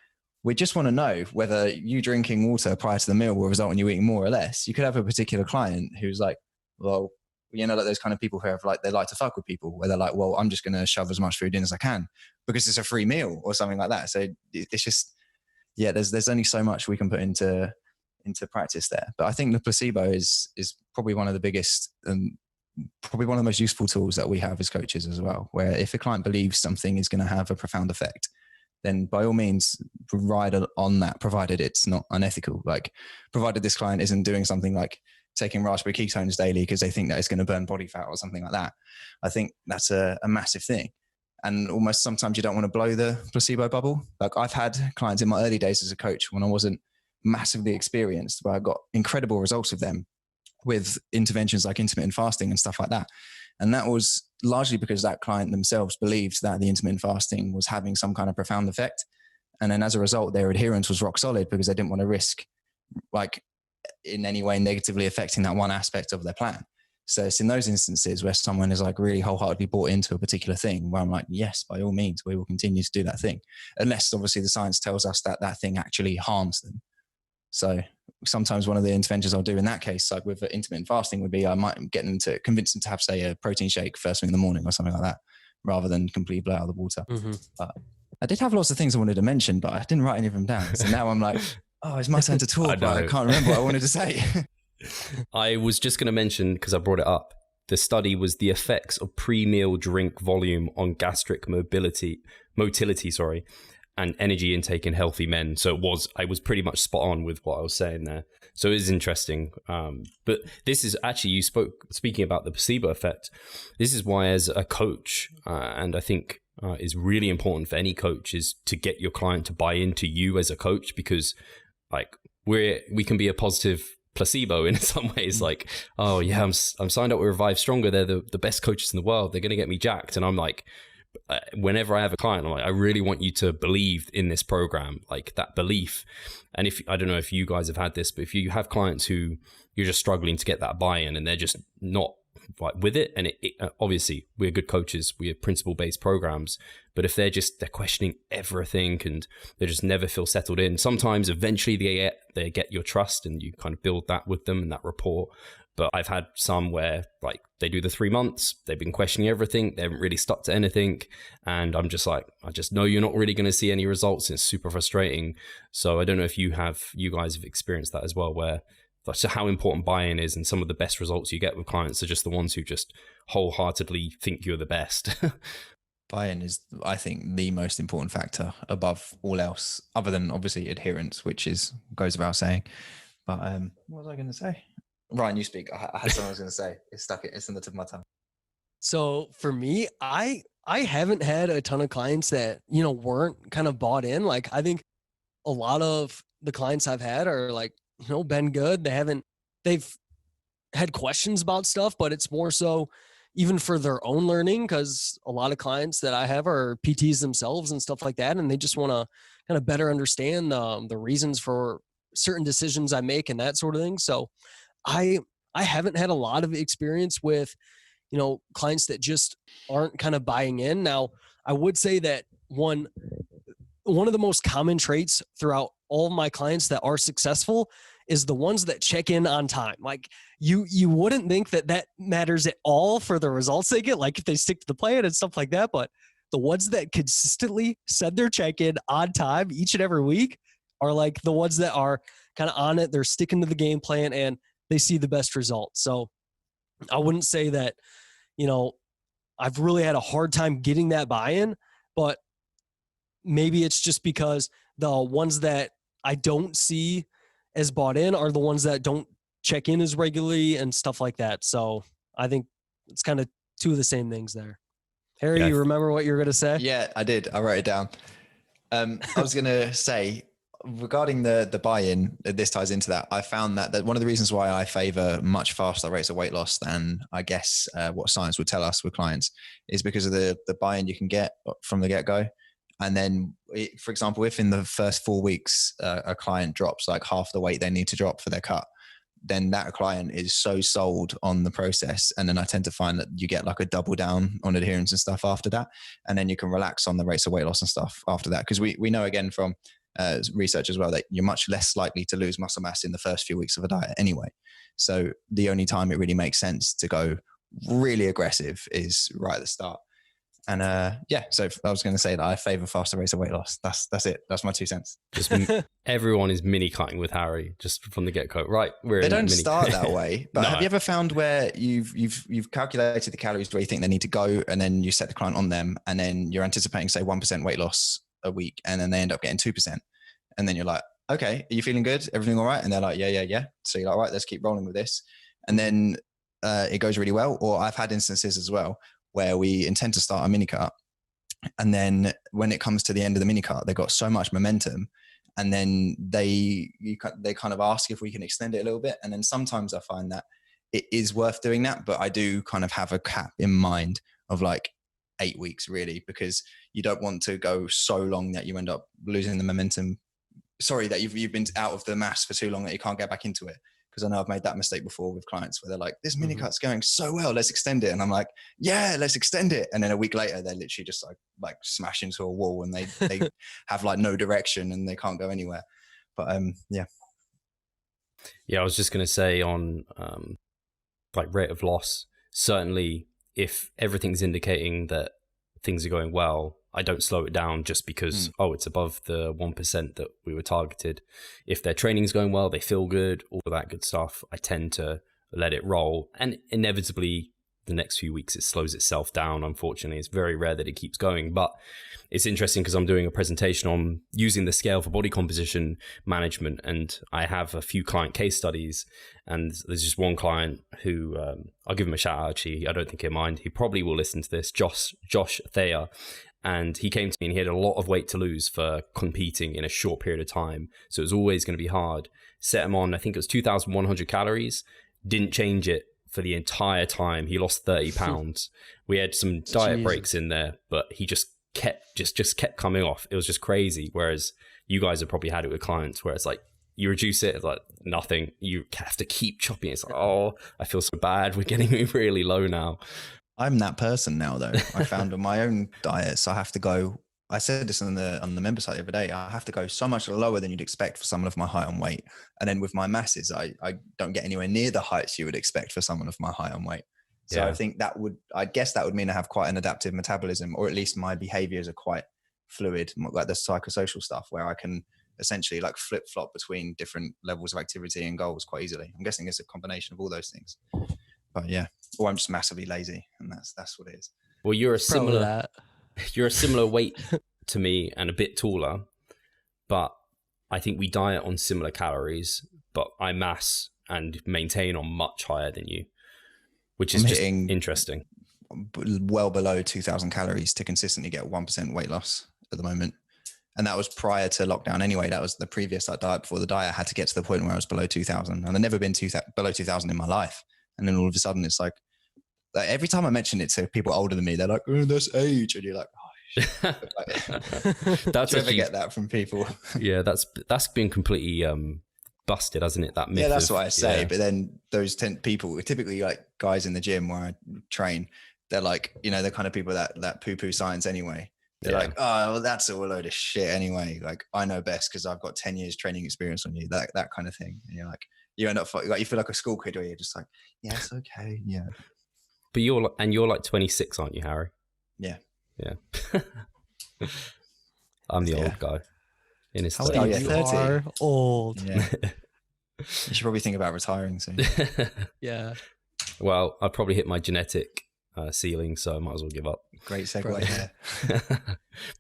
we just want to know whether you drinking water prior to the meal will result in you eating more or less, you could have a particular client who's like, well, you know, like those kind of people who have like, they like to fuck with people, where they're like, well, I'm just going to shove as much food in as I can because it's a free meal or something like that. So it's just, yeah, there's only so much we can put into practice there. But I think the placebo is probably one of the biggest and probably one of the most useful tools that we have as coaches as well, where if a client believes something is going to have a profound effect, then by all means ride on that, provided it's not unethical. Like, provided this client isn't doing something like taking raspberry ketones daily because they think that it's going to burn body fat or something like that. I think that's a massive thing. And almost sometimes you don't want to blow the placebo bubble. Like, I've had clients in my early days as a coach when I wasn't massively experienced, where I got incredible results with them with interventions like intermittent fasting and stuff like that. And that was largely because that client themselves believed that the intermittent fasting was having some kind of profound effect. And then as a result, their adherence was rock solid because they didn't want to risk like in any way negatively affecting that one aspect of their plan. So it's in those instances where someone is like really wholeheartedly bought into a particular thing, where I'm like, yes, by all means, we will continue to do that thing. Unless obviously the science tells us that that thing actually harms them. So sometimes one of the interventions I'll do in that case, like with intermittent fasting, would be I might get them to convince them to have, say, a protein shake first thing in the morning or something like that, rather than completely blow out of the water. But I did have lots of things I wanted to mention, but I didn't write any of them down. So now I'm like, oh, it's my turn to talk, but I can't remember what I wanted to say. I was just going to mention, because I brought it up, the study was the effects of pre-meal drink volume on gastric motility, and energy intake in healthy men. So I was pretty much spot on with what I was saying there. So it is interesting. But this is actually, speaking about the placebo effect, this is why as a coach, and I think is really important for any coach, is to get your client to buy into you as a coach, because like we can be a positive placebo in some ways. Like, oh yeah, I'm signed up with Revive Stronger. They're the best coaches in the world. They're going to get me jacked. And I'm like, whenever I have a client, I'm like, I really want you to believe in this program, like that belief. And if, I don't know if you guys have had this, but if you have clients who you're just struggling to get that buy-in and they're just not like with it, and it obviously we're good coaches, we have principle-based programs, but if they're questioning everything and they just never feel settled in, sometimes eventually they get your trust and you kind of build that with them and that rapport. But I've had some where like they do the 3 months, they've been questioning everything, they haven't really stuck to anything. And I'm just like, I just know you're not really going to see any results. It's super frustrating. So I don't know if you guys have experienced that as well, where that's how important buy-in is, and some of the best results you get with clients are just the ones who just wholeheartedly think you're the best. Buy-in is, I think, the most important factor above all else, other than obviously adherence, which goes without saying. But what was I going to say? Ryan, you speak. I had something I was going to say. It's in the tip of my tongue. So for me, I haven't had a ton of clients that, weren't kind of bought in. Like, I think a lot of the clients I've had are like, been good. They've had questions about stuff, but it's more so even for their own learning, because a lot of clients that I have are PTs themselves and stuff like that. And they just want to kind of better understand the reasons for certain decisions I make and that sort of thing. So I haven't had a lot of experience with, clients that just aren't kind of buying in. Now, I would say that one of the most common traits throughout all of my clients that are successful is the ones that check in on time. Like you wouldn't think that matters at all for the results they get, like if they stick to the plan and stuff like that. But the ones that consistently send their check-in on time each and every week are like the ones that are kind of on it. They're sticking to the game plan and they see the best results. So I wouldn't say that, I've really had a hard time getting that buy-in, but maybe it's just because the ones that I don't see as bought in are the ones that don't check in as regularly and stuff like that. So I think it's kind of two of the same things there. Harry, you remember what you were going to say? Yeah, I did. I wrote it down. I was going to say regarding the buy-in, this ties into that. I found that one of the reasons why I favor much faster rates of weight loss than I guess what science would tell us with clients is because of the buy-in you can get from the get-go. And then, for example, if in the first 4 weeks, a client drops like half the weight they need to drop for their cut, then that client is so sold on the process. And then I tend to find that you get like a double down on adherence and stuff after that. And then you can relax on the rates of weight loss and stuff after that. Because we know again from research as well that you're much less likely to lose muscle mass in the first few weeks of a diet anyway. So the only time it really makes sense to go really aggressive is right at the start. And so I was going to say that I favor faster rates of weight loss. That's it. That's my 2 cents. Just everyone is mini cutting with Harry just from the get go. Right, they don't start that way. But no. Have you ever found where you've calculated the calories where you think they need to go, and then you set the client on them, and then you're anticipating say 1% weight loss a week, and then they end up getting 2%, and then you're like, okay, are you feeling good? Everything all right? And they're like, yeah. So you're like, all right, let's keep rolling with this, and then it goes really well. Or I've had instances as well where we intend to start a mini cut, and then when it comes to the end of the mini cut, they got so much momentum, and then they kind of ask if we can extend it a little bit. And then sometimes I find that it is worth doing that, but I do kind of have a cap in mind of like 8 weeks really, because you don't want to go so long that you end up losing the momentum. Sorry, that you've been out of the mass for too long that you can't get back into it. Because I know I've made that mistake before with clients where they're like, this mini cut's going so well, let's extend it. And I'm like, yeah, let's extend it. And then a week later, they're literally just like smash into a wall, and they have like no direction and they can't go anywhere. But yeah. Yeah, I was just going to say on like rate of loss, certainly if everything's indicating that things are going well, I don't slow it down just because, it's above the 1% that we were targeted. If their training's going well, they feel good, all of that good stuff, I tend to let it roll. And inevitably, the next few weeks, it slows itself down, unfortunately. It's very rare that it keeps going. But it's interesting because I'm doing a presentation on using the scale for body composition management. And I have a few client case studies. And there's just one client who, I'll give him a shout out, actually. I don't think he'll mind. He probably will listen to this, Josh Thayer. And he came to me and he had a lot of weight to lose for competing in a short period of time. So it was always going to be hard. Set him on, I think it was 2,100 calories. Didn't change it for the entire time. He lost 30 pounds. We had some diet breaks in there, but he just kept coming off. It was just crazy. Whereas you guys have probably had it with clients where it's like, you reduce it, it's like nothing. You have to keep chopping. It's like, oh, I feel so bad. We're getting really low now. I'm that person now, though. I found on my own diets, I have to go. I said this on the member site the other day. I have to go so much lower than you'd expect for someone of my height and weight. And then with my masses, I don't get anywhere near the heights you would expect for someone of my height and weight. So yeah. I guess that would mean I have quite an adaptive metabolism, or at least my behaviors are quite fluid, like the psychosocial stuff, where I can essentially like flip flop between different levels of activity and goals quite easily. I'm guessing it's a combination of all those things. But yeah, or I'm just massively lazy, and that's what it is. Well, you're a similar weight to me and a bit taller, but I think we diet on similar calories, but I mass and maintain on much higher than you, which is just interesting. Well below 2,000 calories to consistently get 1% weight loss at the moment. And that was prior to lockdown anyway. That was the previous diet before the diet. I had to get to the point where I was below 2,000, and I've never been below 2,000 in my life. And then all of a sudden it's like every time I mention it to people older than me, they're like, oh, that's age. And you're like, oh, shit. That's do you ever get that from people? Yeah, that's been completely busted, hasn't it? That myth. Yeah, that's of, what I say. yeah. But then those 10 people, typically like guys in the gym where I train, they're like, you know, the kind of people that poo-poo science anyway. They're like, oh, well, that's all a load of shit anyway. Like, I know best because I've got 10 years training experience on you, that kind of thing. And you're like, you end up like, you feel like a school kid where you're just like, yeah, it's okay. Yeah. But you're like 26, aren't you, Harry? Yeah. Yeah. I'm the old guy in his How old 30s. are you? You 30? are old. Yeah. You should probably think about retiring soon. Yeah. Well, I've probably hit my genetic ceiling, so I might as well give up. Great segue here.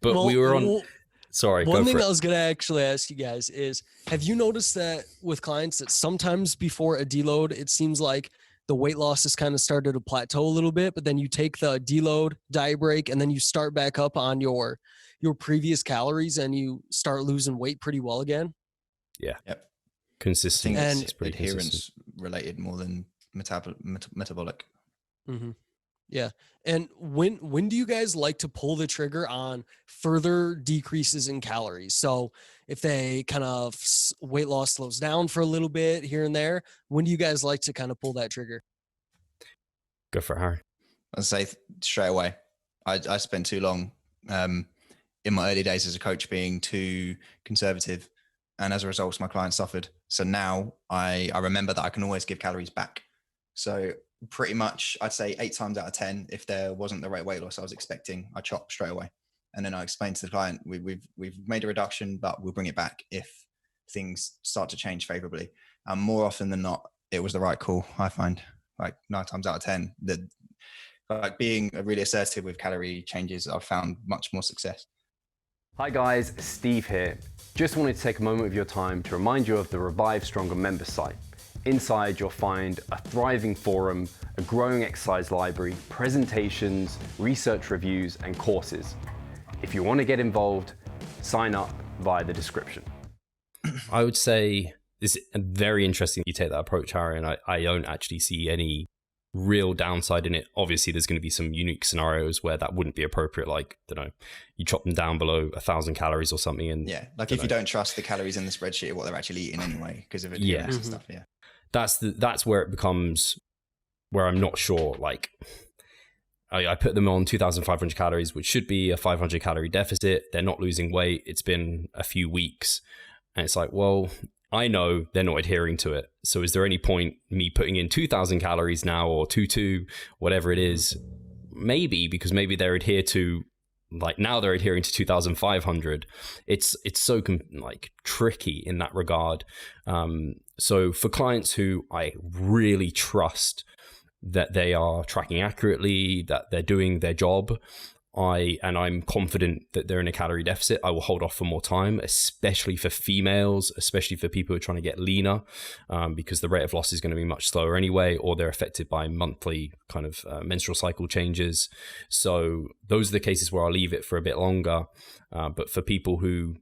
But Well, we were on. Sorry, one go thing for I it. was going to actually ask you guys is, have you noticed that with clients that sometimes before a deload, it seems like the weight loss has kind of started to plateau a little bit, but then you take the deload, diet break, and then you start back up on your previous calories and you start losing weight pretty well again? Yeah. Yep. Consistent. I think And it's pretty adherence consistent. related more than metabolic. Mm-hmm. Yeah. And when do you guys like to pull the trigger on further decreases in calories? So if they kind of weight loss slows down for a little bit here and there, when do you guys like to kind of pull that trigger? Go for it, Harry. I'd say straight away. I spent too long in my early days as a coach being too conservative, and as a result, my clients suffered. So now I remember that I can always give calories back. So pretty much, I'd say 8 times out of 10, if there wasn't the right weight loss I was expecting, I chop straight away, and then I explain to the client, we've made a reduction, but we'll bring it back if things start to change favorably. And more often than not, it was the right call. I find like 9 times out of 10 that like being really assertive with calorie changes, I've found much more success. Hi guys, Steve here. Just wanted to take a moment of your time to remind you of the Revive Stronger member site. Inside you'll find a thriving forum, a growing exercise library, presentations, research reviews, and courses. If you want to get involved, sign up via the description. I would say it's very interesting you take that approach, Harry, and I don't actually see any real downside in it. Obviously, there's going to be some unique scenarios where that wouldn't be appropriate, like, I don't know, you chop them down below 1,000 calories or something. And yeah, like if you don't trust the calories in the spreadsheet of what they're actually eating anyway, because of adherence and stuff. Yeah, that's where it becomes where I'm not sure. Like, I put them on 2,500 calories, which should be a 500 calorie deficit. They're not losing weight. It's been a few weeks, and it's like, well, I know they're not adhering to it. So is there any point me putting in 2,000 calories now, or 2,200, whatever it is? Maybe, because maybe they're adhered to, like now they're adhering to 2,500. It's so tricky in that regard. So for clients who I really trust that they are tracking accurately, that they're doing their job, I'm confident that they're in a calorie deficit, I will hold off for more time, especially for females, especially for people who are trying to get leaner, because the rate of loss is going to be much slower anyway, or they're affected by monthly kind of menstrual cycle changes. So those are the cases where I'll leave it for a bit longer. But for people who,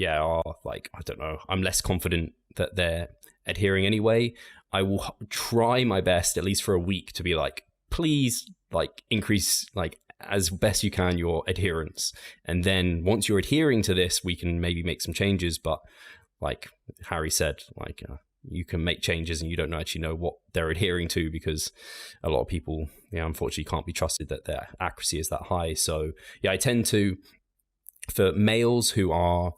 are like, I don't know, I'm less confident that they're adhering anyway, I will try my best, at least for a week, to be like, please, like, increase, like, as best you can your adherence, and then once you're adhering to this, we can maybe make some changes. But like Harry said, like you can make changes and you don't actually know what they're adhering to, because a lot of people unfortunately can't be trusted that their accuracy is that high. So I tend to, for males who are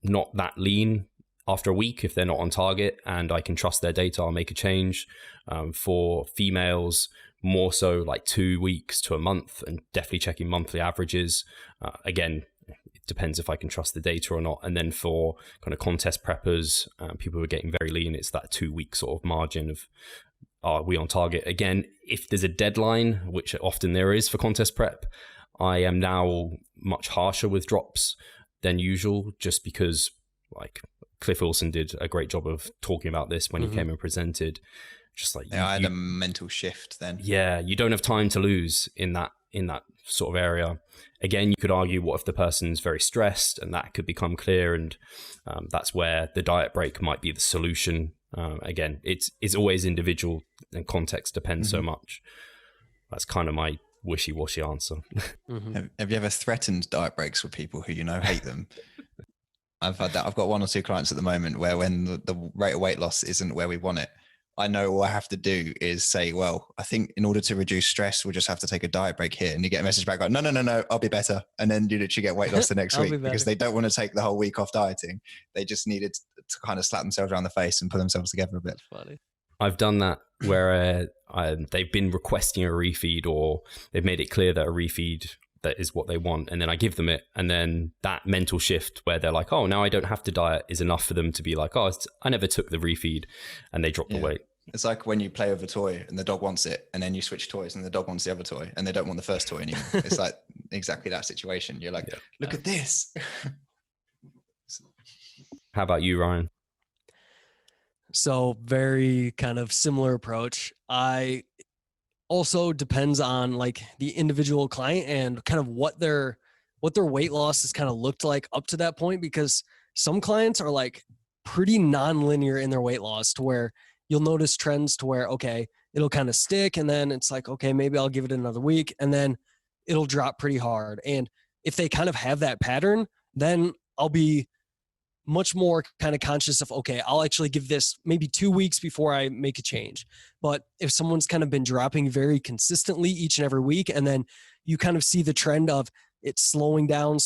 not that lean, after a week, if they're not on target and I can trust their data, I'll make a change. For females, more so like 2 weeks to a month, and definitely checking monthly averages. Again, it depends if I can trust the data or not. And then for kind of contest preppers, people who are getting very lean, it's that 2 week sort of margin of, are we on target? Again, if there's a deadline, which often there is for contest prep, I am now much harsher with drops than usual, just because like Cliff Wilson did a great job of talking about this when he came and presented. Just like I had a mental shift then. Yeah, you don't have time to lose in that sort of area. Again, you could argue, what if the person's very stressed, and that could become clear, and that's where the diet break might be the solution. Again, it's always individual, and context depends so much. That's kind of my wishy-washy answer. Have you ever threatened diet breaks with people who hate them? I've had that. I've got 1 or 2 clients at the moment where when the rate of weight loss isn't where we want it, I know all I have to do is say, well, I think in order to reduce stress, we'll just have to take a diet break here. And you get a message back like, no, I'll be better. And then you literally get weight loss the next week because they don't want to take the whole week off dieting. They just needed to kind of slap themselves around the face and put themselves together a bit. That's funny. I've done that where they've been requesting a refeed, or they've made it clear that a refeed that is what they want, and then I give them it, and then that mental shift where they're like, oh, now I don't have to diet, is enough for them to be like, oh, I never took the refeed, and they drop the weight. It's like when you play with a toy and the dog wants it, and then you switch toys and the dog wants the other toy, and they don't want the first toy anymore. It's like exactly that situation. You're like, look at this. How about you, Ryan? So very kind of similar approach. I also depends on like the individual client and kind of what their weight loss has kind of looked like up to that point, because some clients are like pretty non-linear in their weight loss to where you'll notice trends to where, okay, it'll kind of stick. And then it's like, okay, maybe I'll give it another week, and then it'll drop pretty hard. And if they kind of have that pattern, then I'll be much more kind of conscious of, okay, I'll actually give this maybe 2 weeks before I make a change. But if someone's kind of been dropping very consistently each and every week, and then you kind of see the trend of it slowing down,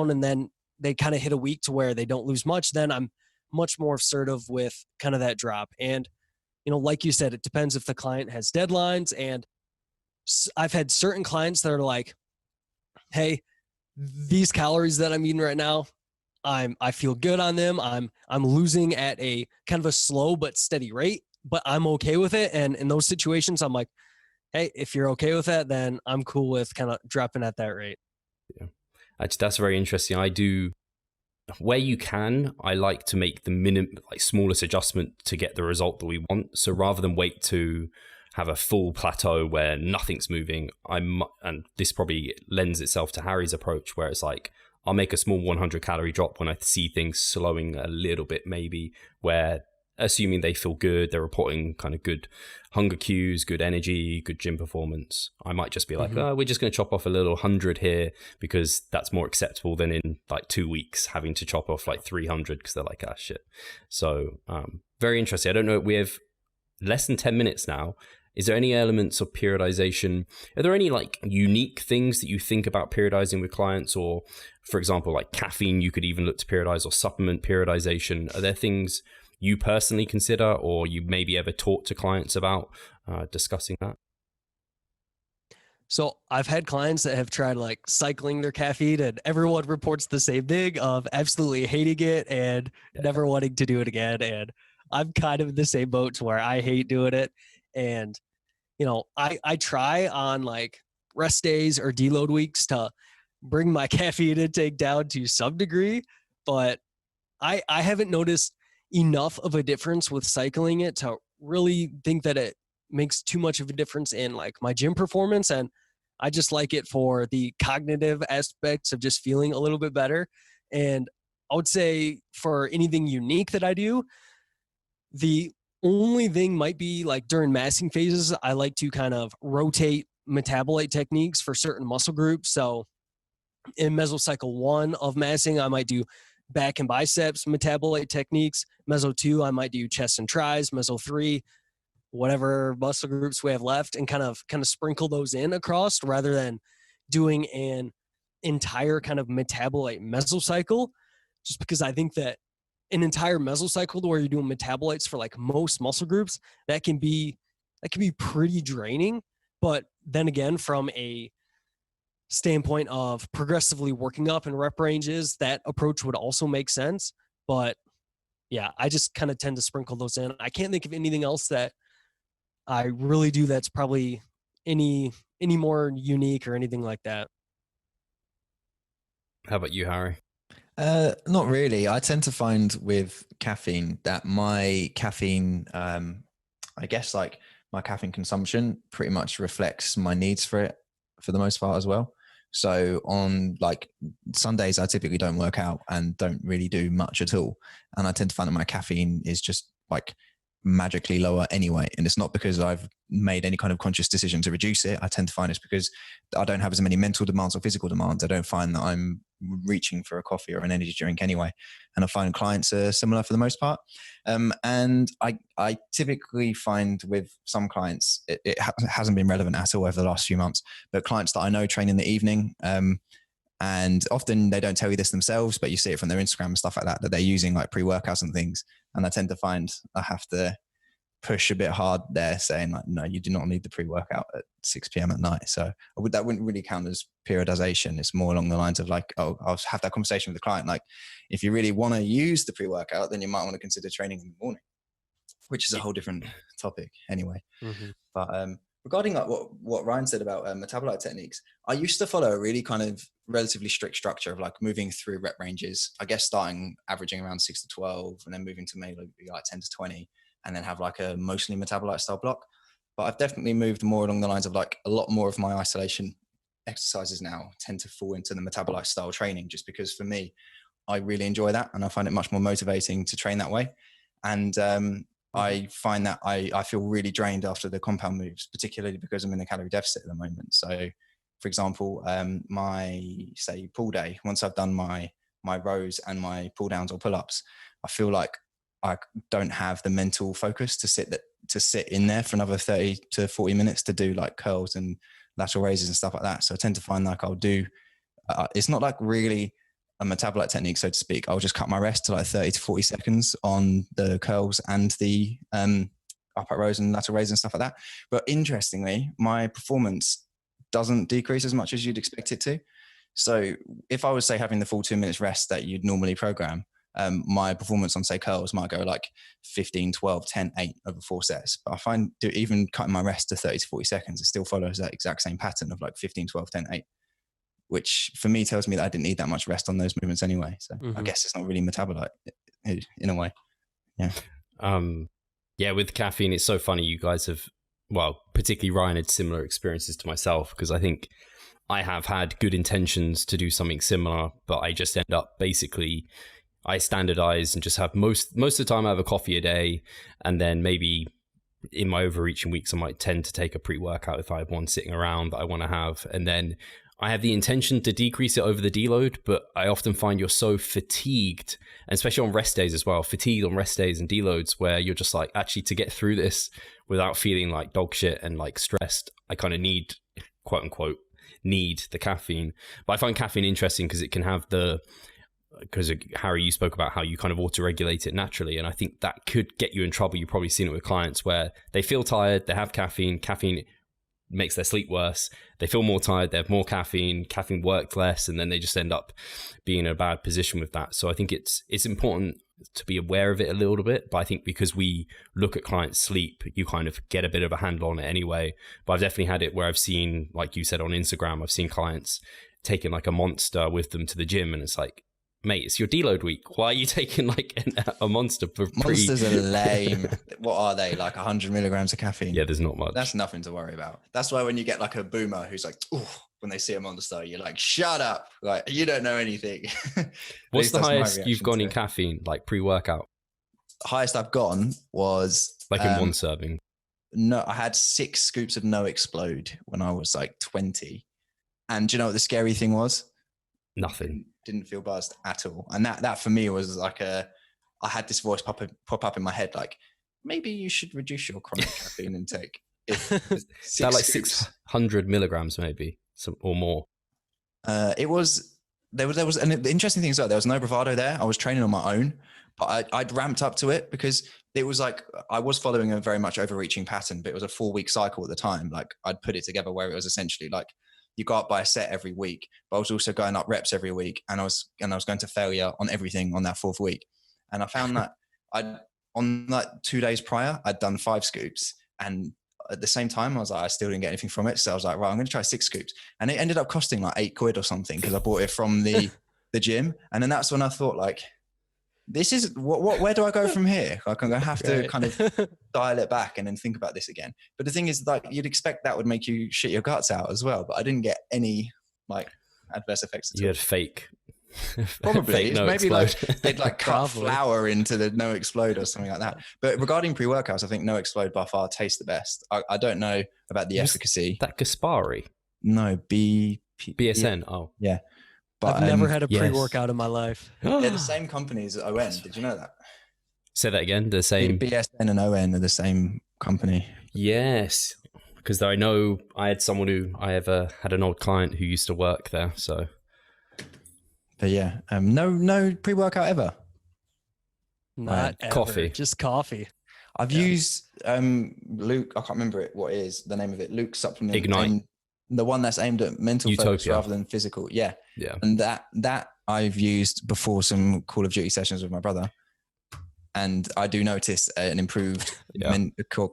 and then they kind of hit a week to where they don't lose much, then I'm much more assertive with kind of that drop. And, you know, like you said, it depends if the client has deadlines. And I've had certain clients that are like, hey, these calories that I'm eating right now, I feel good on them. I'm losing at a kind of a slow but steady rate, but I'm okay with it. And in those situations, I'm like, hey, if you're okay with that, then I'm cool with kind of dropping at that rate. Yeah, actually, that's very interesting. I do, where you can, I like to make the smallest adjustment to get the result that we want. So rather than wait to have a full plateau where nothing's moving, and this probably lends itself to Harry's approach, where it's like, I'll make a small 100 calorie drop when I see things slowing a little bit, maybe, where assuming they feel good, they're reporting kind of good hunger cues, good energy, good gym performance. I might just be like, oh, we're just going to chop off a little 100 here because that's more acceptable than in like 2 weeks having to chop off like 300 because they're like, ah, shit. So very interesting. I don't know. We have less than 10 minutes now. Is there any elements of periodization? Are there any like unique things that you think about periodizing with clients? Or for example, like caffeine, you could even look to periodize, or supplement periodization. Are there things you personally consider, or you maybe ever talk to clients about discussing that? So I've had clients that have tried like cycling their caffeine, and everyone reports the same thing of absolutely hating it and never wanting to do it again. And I'm kind of in the same boat to where I hate doing it. And, you know, I try on like rest days or deload weeks to bring my caffeine intake down to some degree, but I haven't noticed enough of a difference with cycling it to really think that it makes too much of a difference in like my gym performance. And I just like it for the cognitive aspects of just feeling a little bit better. And I would say for anything unique that I do, the only thing might be like during massing phases, I like to kind of rotate metabolite techniques for certain muscle groups. So in mesocycle 1 of massing, I might do back and biceps metabolite techniques. Meso 2, I might do chest and tris. Meso 3, whatever muscle groups we have left, and kind of sprinkle those in across rather than doing an entire kind of metabolite mesocycle, just because I think that an entire mesocycle where you're doing metabolites for like most muscle groups, that can be pretty draining. But then again, from a standpoint of progressively working up in rep ranges, that approach would also make sense. But yeah, I just kind of tend to sprinkle those in. I can't think of anything else that I really do that's probably any more unique or anything like that. How about you, Harry? Not really. I tend to find with caffeine that my caffeine, I guess like my caffeine consumption pretty much reflects my needs for it for the most part as well. So on like Sundays, I typically don't work out and don't really do much at all. And I tend to find that my caffeine is just like magically lower anyway. And it's not because I've made any kind of conscious decision to reduce it. I tend to find it's because I don't have as many mental demands or physical demands. I don't find that I'm reaching for a coffee or an energy drink anyway. And I find clients are similar for the most part. And I typically find with some clients, it hasn't been relevant at all over the last few months, but clients that I know train in the evening, and often they don't tell you this themselves, but you see it from their Instagram and stuff like that they're using like pre-workouts and things. And I tend to find I have to push a bit hard there, saying like, no, you do not need the pre-workout at 6 p.m. at night. So that wouldn't really count as periodization. It's more along the lines of like, oh, I'll have that conversation with the client. Like, if you really want to use the pre-workout, then you might want to consider training in the morning, which is a whole different topic anyway. Mm-hmm. But regarding like what Ryan said about metabolite techniques, I used to follow a really kind of relatively strict structure of like moving through rep ranges, I guess starting averaging around 6 to 12 and then moving to maybe like 10 to 20 and then have like a mostly metabolite style block. But I've definitely moved more along the lines of like a lot more of my isolation exercises now tend to fall into the metabolite style training, just because for me, I really enjoy that and I find it much more motivating to train that way. And I find that I feel really drained after the compound moves, particularly because I'm in a calorie deficit at the moment. So for example, my say pull day, once I've done my rows and my pull downs or pull ups, I feel like I don't have the mental focus to sit in there for another 30 to 40 minutes to do like curls and lateral raises and stuff like that. So I tend to find like I'll do, it's not like really a metabolite technique, so to speak. I'll just cut my rest to like 30 to 40 seconds on the curls and the upright rows and lateral raises and stuff like that. But interestingly, my performance doesn't decrease as much as you'd expect it to. So if I was say having the full 2 minutes rest that you'd normally program, my performance on say curls might go like 15, 12, 10, 8 over 4 sets. But I find even cutting my rest to 30 to 40 seconds, it still follows that exact same pattern of like 15, 12, 10, 8, which for me tells me that I didn't need that much rest on those movements anyway. So I guess it's not really metabolite in a way. Yeah. Yeah, with caffeine, it's so funny. You guys have, well, particularly Ryan had similar experiences to myself, because I think I have had good intentions to do something similar, but I just end up basically, I standardize and just have most of the time I have a coffee a day, and then maybe in my overreaching weeks I might tend to take a pre-workout if I have one sitting around that I want to have, and then I have the intention to decrease it over the deload, but I often find you're so fatigued, and especially on rest days as well, fatigued on rest days and deloads, where you're just like, actually, to get through this without feeling like dog shit and like stressed, I kind of need, quote unquote, need the caffeine. But I find caffeine interesting because it can have because Harry, you spoke about how you kind of auto-regulate it naturally, and I think that could get you in trouble. You've probably seen it with clients where they feel tired, they have caffeine makes their sleep worse, they feel more tired, they have more caffeine worked less, and then they just end up being in a bad position with that. So I think it's important to be aware of it a little bit, but I think because we look at clients' sleep, you kind of get a bit of a handle on it anyway. But I've definitely had it where I've seen, like you said on Instagram, I've seen clients taking like a monster with them to the gym, and it's like, mate, it's your deload week. Why are you taking like a monster for Monsters are lame. What are they? Like 100 milligrams of caffeine? Yeah, there's not much. That's nothing to worry about. That's why when you get like a boomer who's like, ooh, when they see a monster, you're like, shut up. Like, you don't know anything. What's the highest you've gone in caffeine, like pre-workout? Highest I've gone was... like in one serving? No, I had 6 scoops of No Explode when I was like 20. And do you know what the scary thing was? Nothing. Didn't feel buzzed at all. And that for me was like I had this voice pop up in my head, like, maybe you should reduce your chronic caffeine intake. That like 600 milligrams maybe, or more. There was, and the interesting thing is that there was no bravado there. I was training on my own, but I'd ramped up to it because it was like, I was following a very much overreaching pattern, but it was a 4-week cycle at the time. Like I'd put it together where it was essentially like, you go up by a set every week, but I was also going up reps every week, and I was going to failure on everything on that 4th week. And I found that on like 2 days prior, I'd done 5 scoops, and at the same time, I was like, I still didn't get anything from it. So I was like, right, I'm going to try 6 scoops, and it ended up costing like £8 or something because I bought it from the gym. And then that's when I thought, like, this is where do I go from here? Like, I'm going to have to kind of dial it back and then think about this again. But the thing is, like, you'd expect that would make you shit your guts out as well. But I didn't get any like adverse effects at all. You had fake Probably. Fake no Maybe explode. like they'd like cut Probably. flour into the no explode or something like that. But regarding pre-workouts, I think no explode by far tastes the best. I don't know about the efficacy. That Gaspari. No, BSN. Oh. Yeah. But I've never had a yes. pre-workout in my life. they're the same company as ON. Did you know that? Say that again. The same. BSN and ON are the same company. Yes. Because I know I had someone had an old client who used to work there. So. But yeah, no pre-workout ever. Not ever. Coffee. Just coffee. I've used Luke. I can't remember what it is. The name of it. Luke supplement. Ignite. The one that's aimed at mental focus Utopia. rather than physical. Yeah. Yeah. And that I've used before some Call of Duty sessions with my brother, and I do notice an improved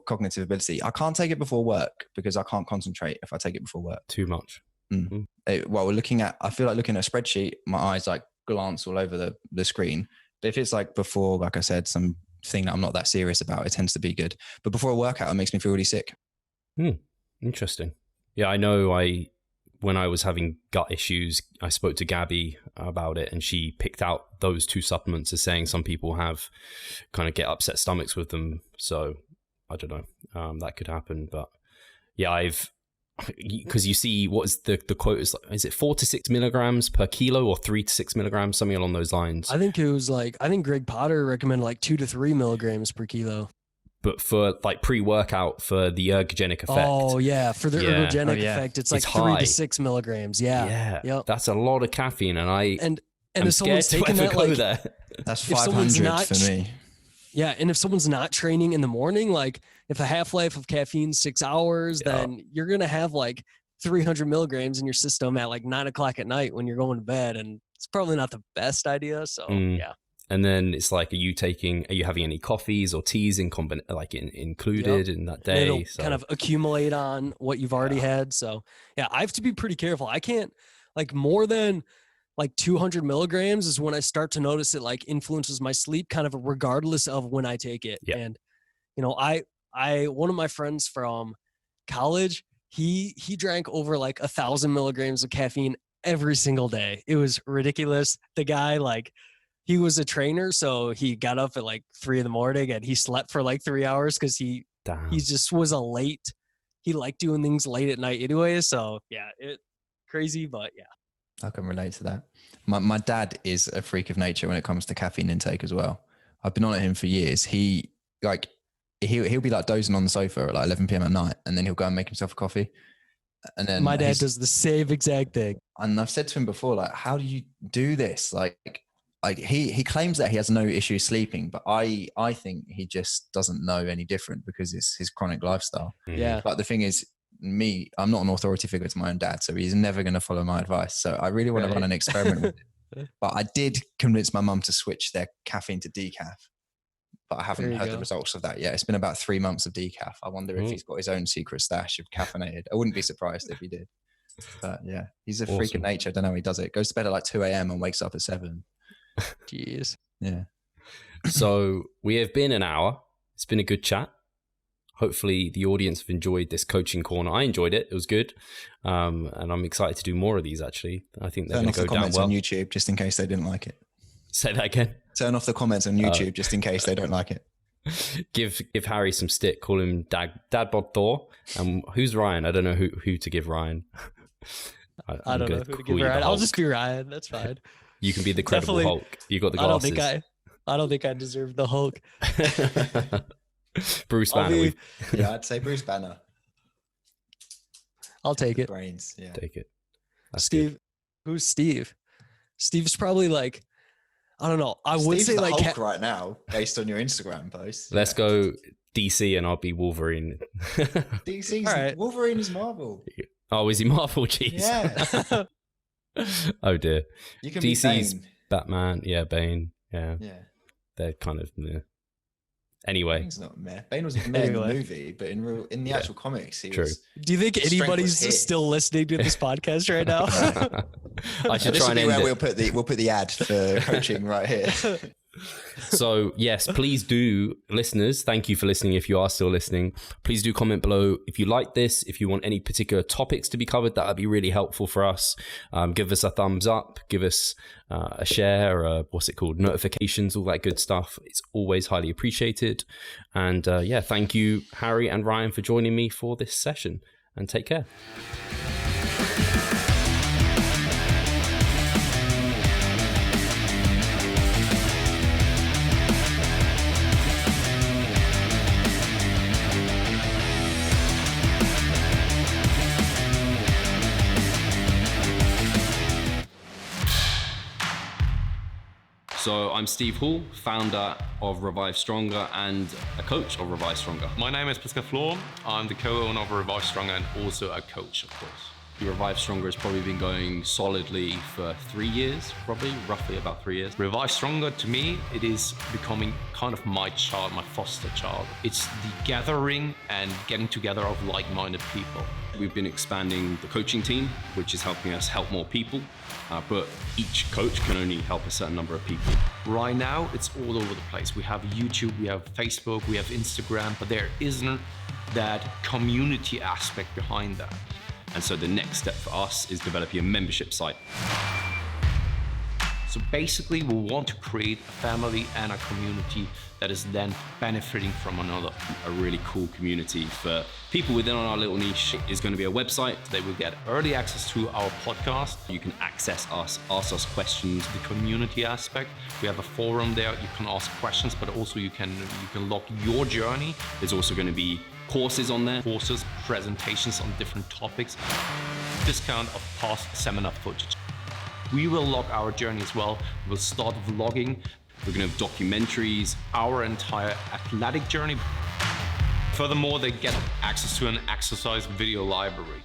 cognitive ability. I can't take it before work because I can't concentrate if I take it before work. Too much. While we're I feel like looking at a spreadsheet, my eyes like glance all over the screen. But if it's like before, like I said, some thing that I'm not that serious about, it tends to be good. But before a workout, it makes me feel really sick. Interesting. Yeah, I know when I was having gut issues, I spoke to Gabby about it, and she picked out those two supplements as saying some people have kind of get upset stomachs with them. So I don't know, that could happen. But yeah, because you see, what is the quote is it 4 to 6 milligrams per kilo or 3 to 6 milligrams, something along those lines. I think Greg Potter recommended like 2 to 3 milligrams per kilo. But for like pre-workout for the ergogenic effect. Oh yeah, for the ergogenic effect, it's like 3 to 6 milligrams. Yeah, Yep. That's a lot of caffeine, and I'm if someone's taking that, like, there. That's if someone's 500 not for me. Yeah, and if someone's not training in the morning, like if the half-life of caffeine is 6 hours, then you're gonna have like 300 milligrams in your system at like 9 o'clock at night when you're going to bed, and it's probably not the best idea. So yeah. And then it's like, are you having any coffees or teas included in that day? It'll kind of accumulate on what you've already had. So yeah, I have to be pretty careful. I can't like more than like 200 milligrams is when I start to notice it like influences my sleep kind of regardless of when I take it. Yeah. And, you know, one of my friends from college, he drank over like 1,000 milligrams of caffeine every single day. It was ridiculous. The guy, like, he was a trainer, so he got up at like 3 a.m. and he slept for like 3 hours because he just was he liked doing things late at night anyway. So yeah, crazy, but yeah. I can relate to that. My dad is a freak of nature when it comes to caffeine intake as well. I've been on at him for years. He'll be like dozing on the sofa at like 11 p.m. at night, and then he'll go and make himself a coffee. And then my dad does the same exact thing. And I've said to him before, like, how do you do this? Like he claims that he has no issue sleeping, but I think he just doesn't know any different because it's his chronic lifestyle. Yeah. But the thing is, I'm not an authority figure to my own dad, so he's never going to follow my advice. So I really want to run an experiment with it. But I did convince my mum to switch their caffeine to decaf, but I haven't heard the results of that yet. It's been about 3 months of decaf. I wonder if he's got his own secret stash of caffeinated. I wouldn't be surprised if he did. But yeah, he's a freak of nature. I don't know how he does it. Goes to bed at like 2 a.m. and wakes up at 7. Jeez. Yeah. So we have been an hour. It's been a good chat. Hopefully the audience have enjoyed this coaching corner. I enjoyed it. It was good. And I'm excited to do more of these, actually. I think they're going to go down well. On YouTube, just in case they didn't like it. Say that again. Turn off the comments on YouTube, just in case they don't like it. Give Harry some stick. Call him Dad Bod Thor. Who's Ryan? I don't know who to give Ryan. I don't know who to give Ryan. I'll just be Ryan. That's fine. You can be the Credible Hulk. You got the glasses. I don't think I deserve the Hulk. Bruce Banner. Yeah, I'd say Bruce Banner. I'll take it. Brains. Yeah. Take it. That's Steve. good. Who's Steve? Steve's probably like, I don't know. I would say the like Hulk right now, based on your Instagram post. Let's go DC, and I'll be Wolverine. DC's right. Wolverine is Marvel. Oh, is he Marvel? Jeez. Yeah. Oh dear. You can DC's be Bane. Batman. Yeah, Bane. Yeah. Yeah. They're kind of meh. Anyway. Bane's not meh. Bane was meh in the movie, but in the actual comics, he was. Do you think anybody's still listening to this podcast right now? I should try and end it. We'll put the ad for coaching right here. So yes, please do, listeners, thank you for listening. If you are still listening, please do comment below if you like this, if you want any particular topics to be covered. That would be really helpful for us. Give us a thumbs up, give us a share, notifications, all that good stuff. It's always highly appreciated. And thank you, Harry and Ryan, for joining me for this session, and take care. So I'm Steve Hall, founder of Revive Stronger and a coach of Revive Stronger. My name is Pascal Flor. I'm the co-owner of Revive Stronger and also a coach, of course. Revive Stronger has probably been going solidly for 3 years, roughly about 3 years. Revive Stronger, to me, it is becoming kind of my child, my foster child. It's the gathering and getting together of like-minded people. We've been expanding the coaching team, which is helping us help more people, but each coach can only help a certain number of people. Right now, it's all over the place. We have YouTube, we have Facebook, we have Instagram, but there isn't that community aspect behind that. And so the next step for us is developing a membership site. So basically, we want to create a family and a community that is then benefiting from another. A really cool community for people within our little niche is going to be a website. They will get early access to our podcast. You can access us, ask us questions. The community aspect, we have a forum there. You can ask questions, but also you can log your journey. There's also going to be courses on there. Courses, presentations on different topics. Discount of past seminar footage. We will log our journey as well. We'll start vlogging. We're going to have documentaries. Our entire athletic journey. Furthermore, they get access to an exercise video library.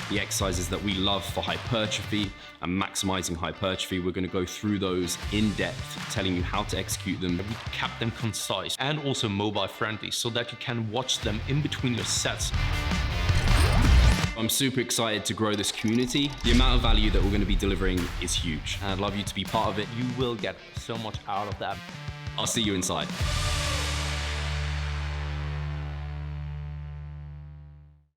The exercises that we love for hypertrophy and maximizing hypertrophy, we're going to go through those in depth, telling you how to execute them. We kept them concise and also mobile friendly so that you can watch them in between your sets. I'm super excited to grow this community. The amount of value that we're going to be delivering is huge, and I'd love you to be part of it. You will get so much out of that. I'll see you inside.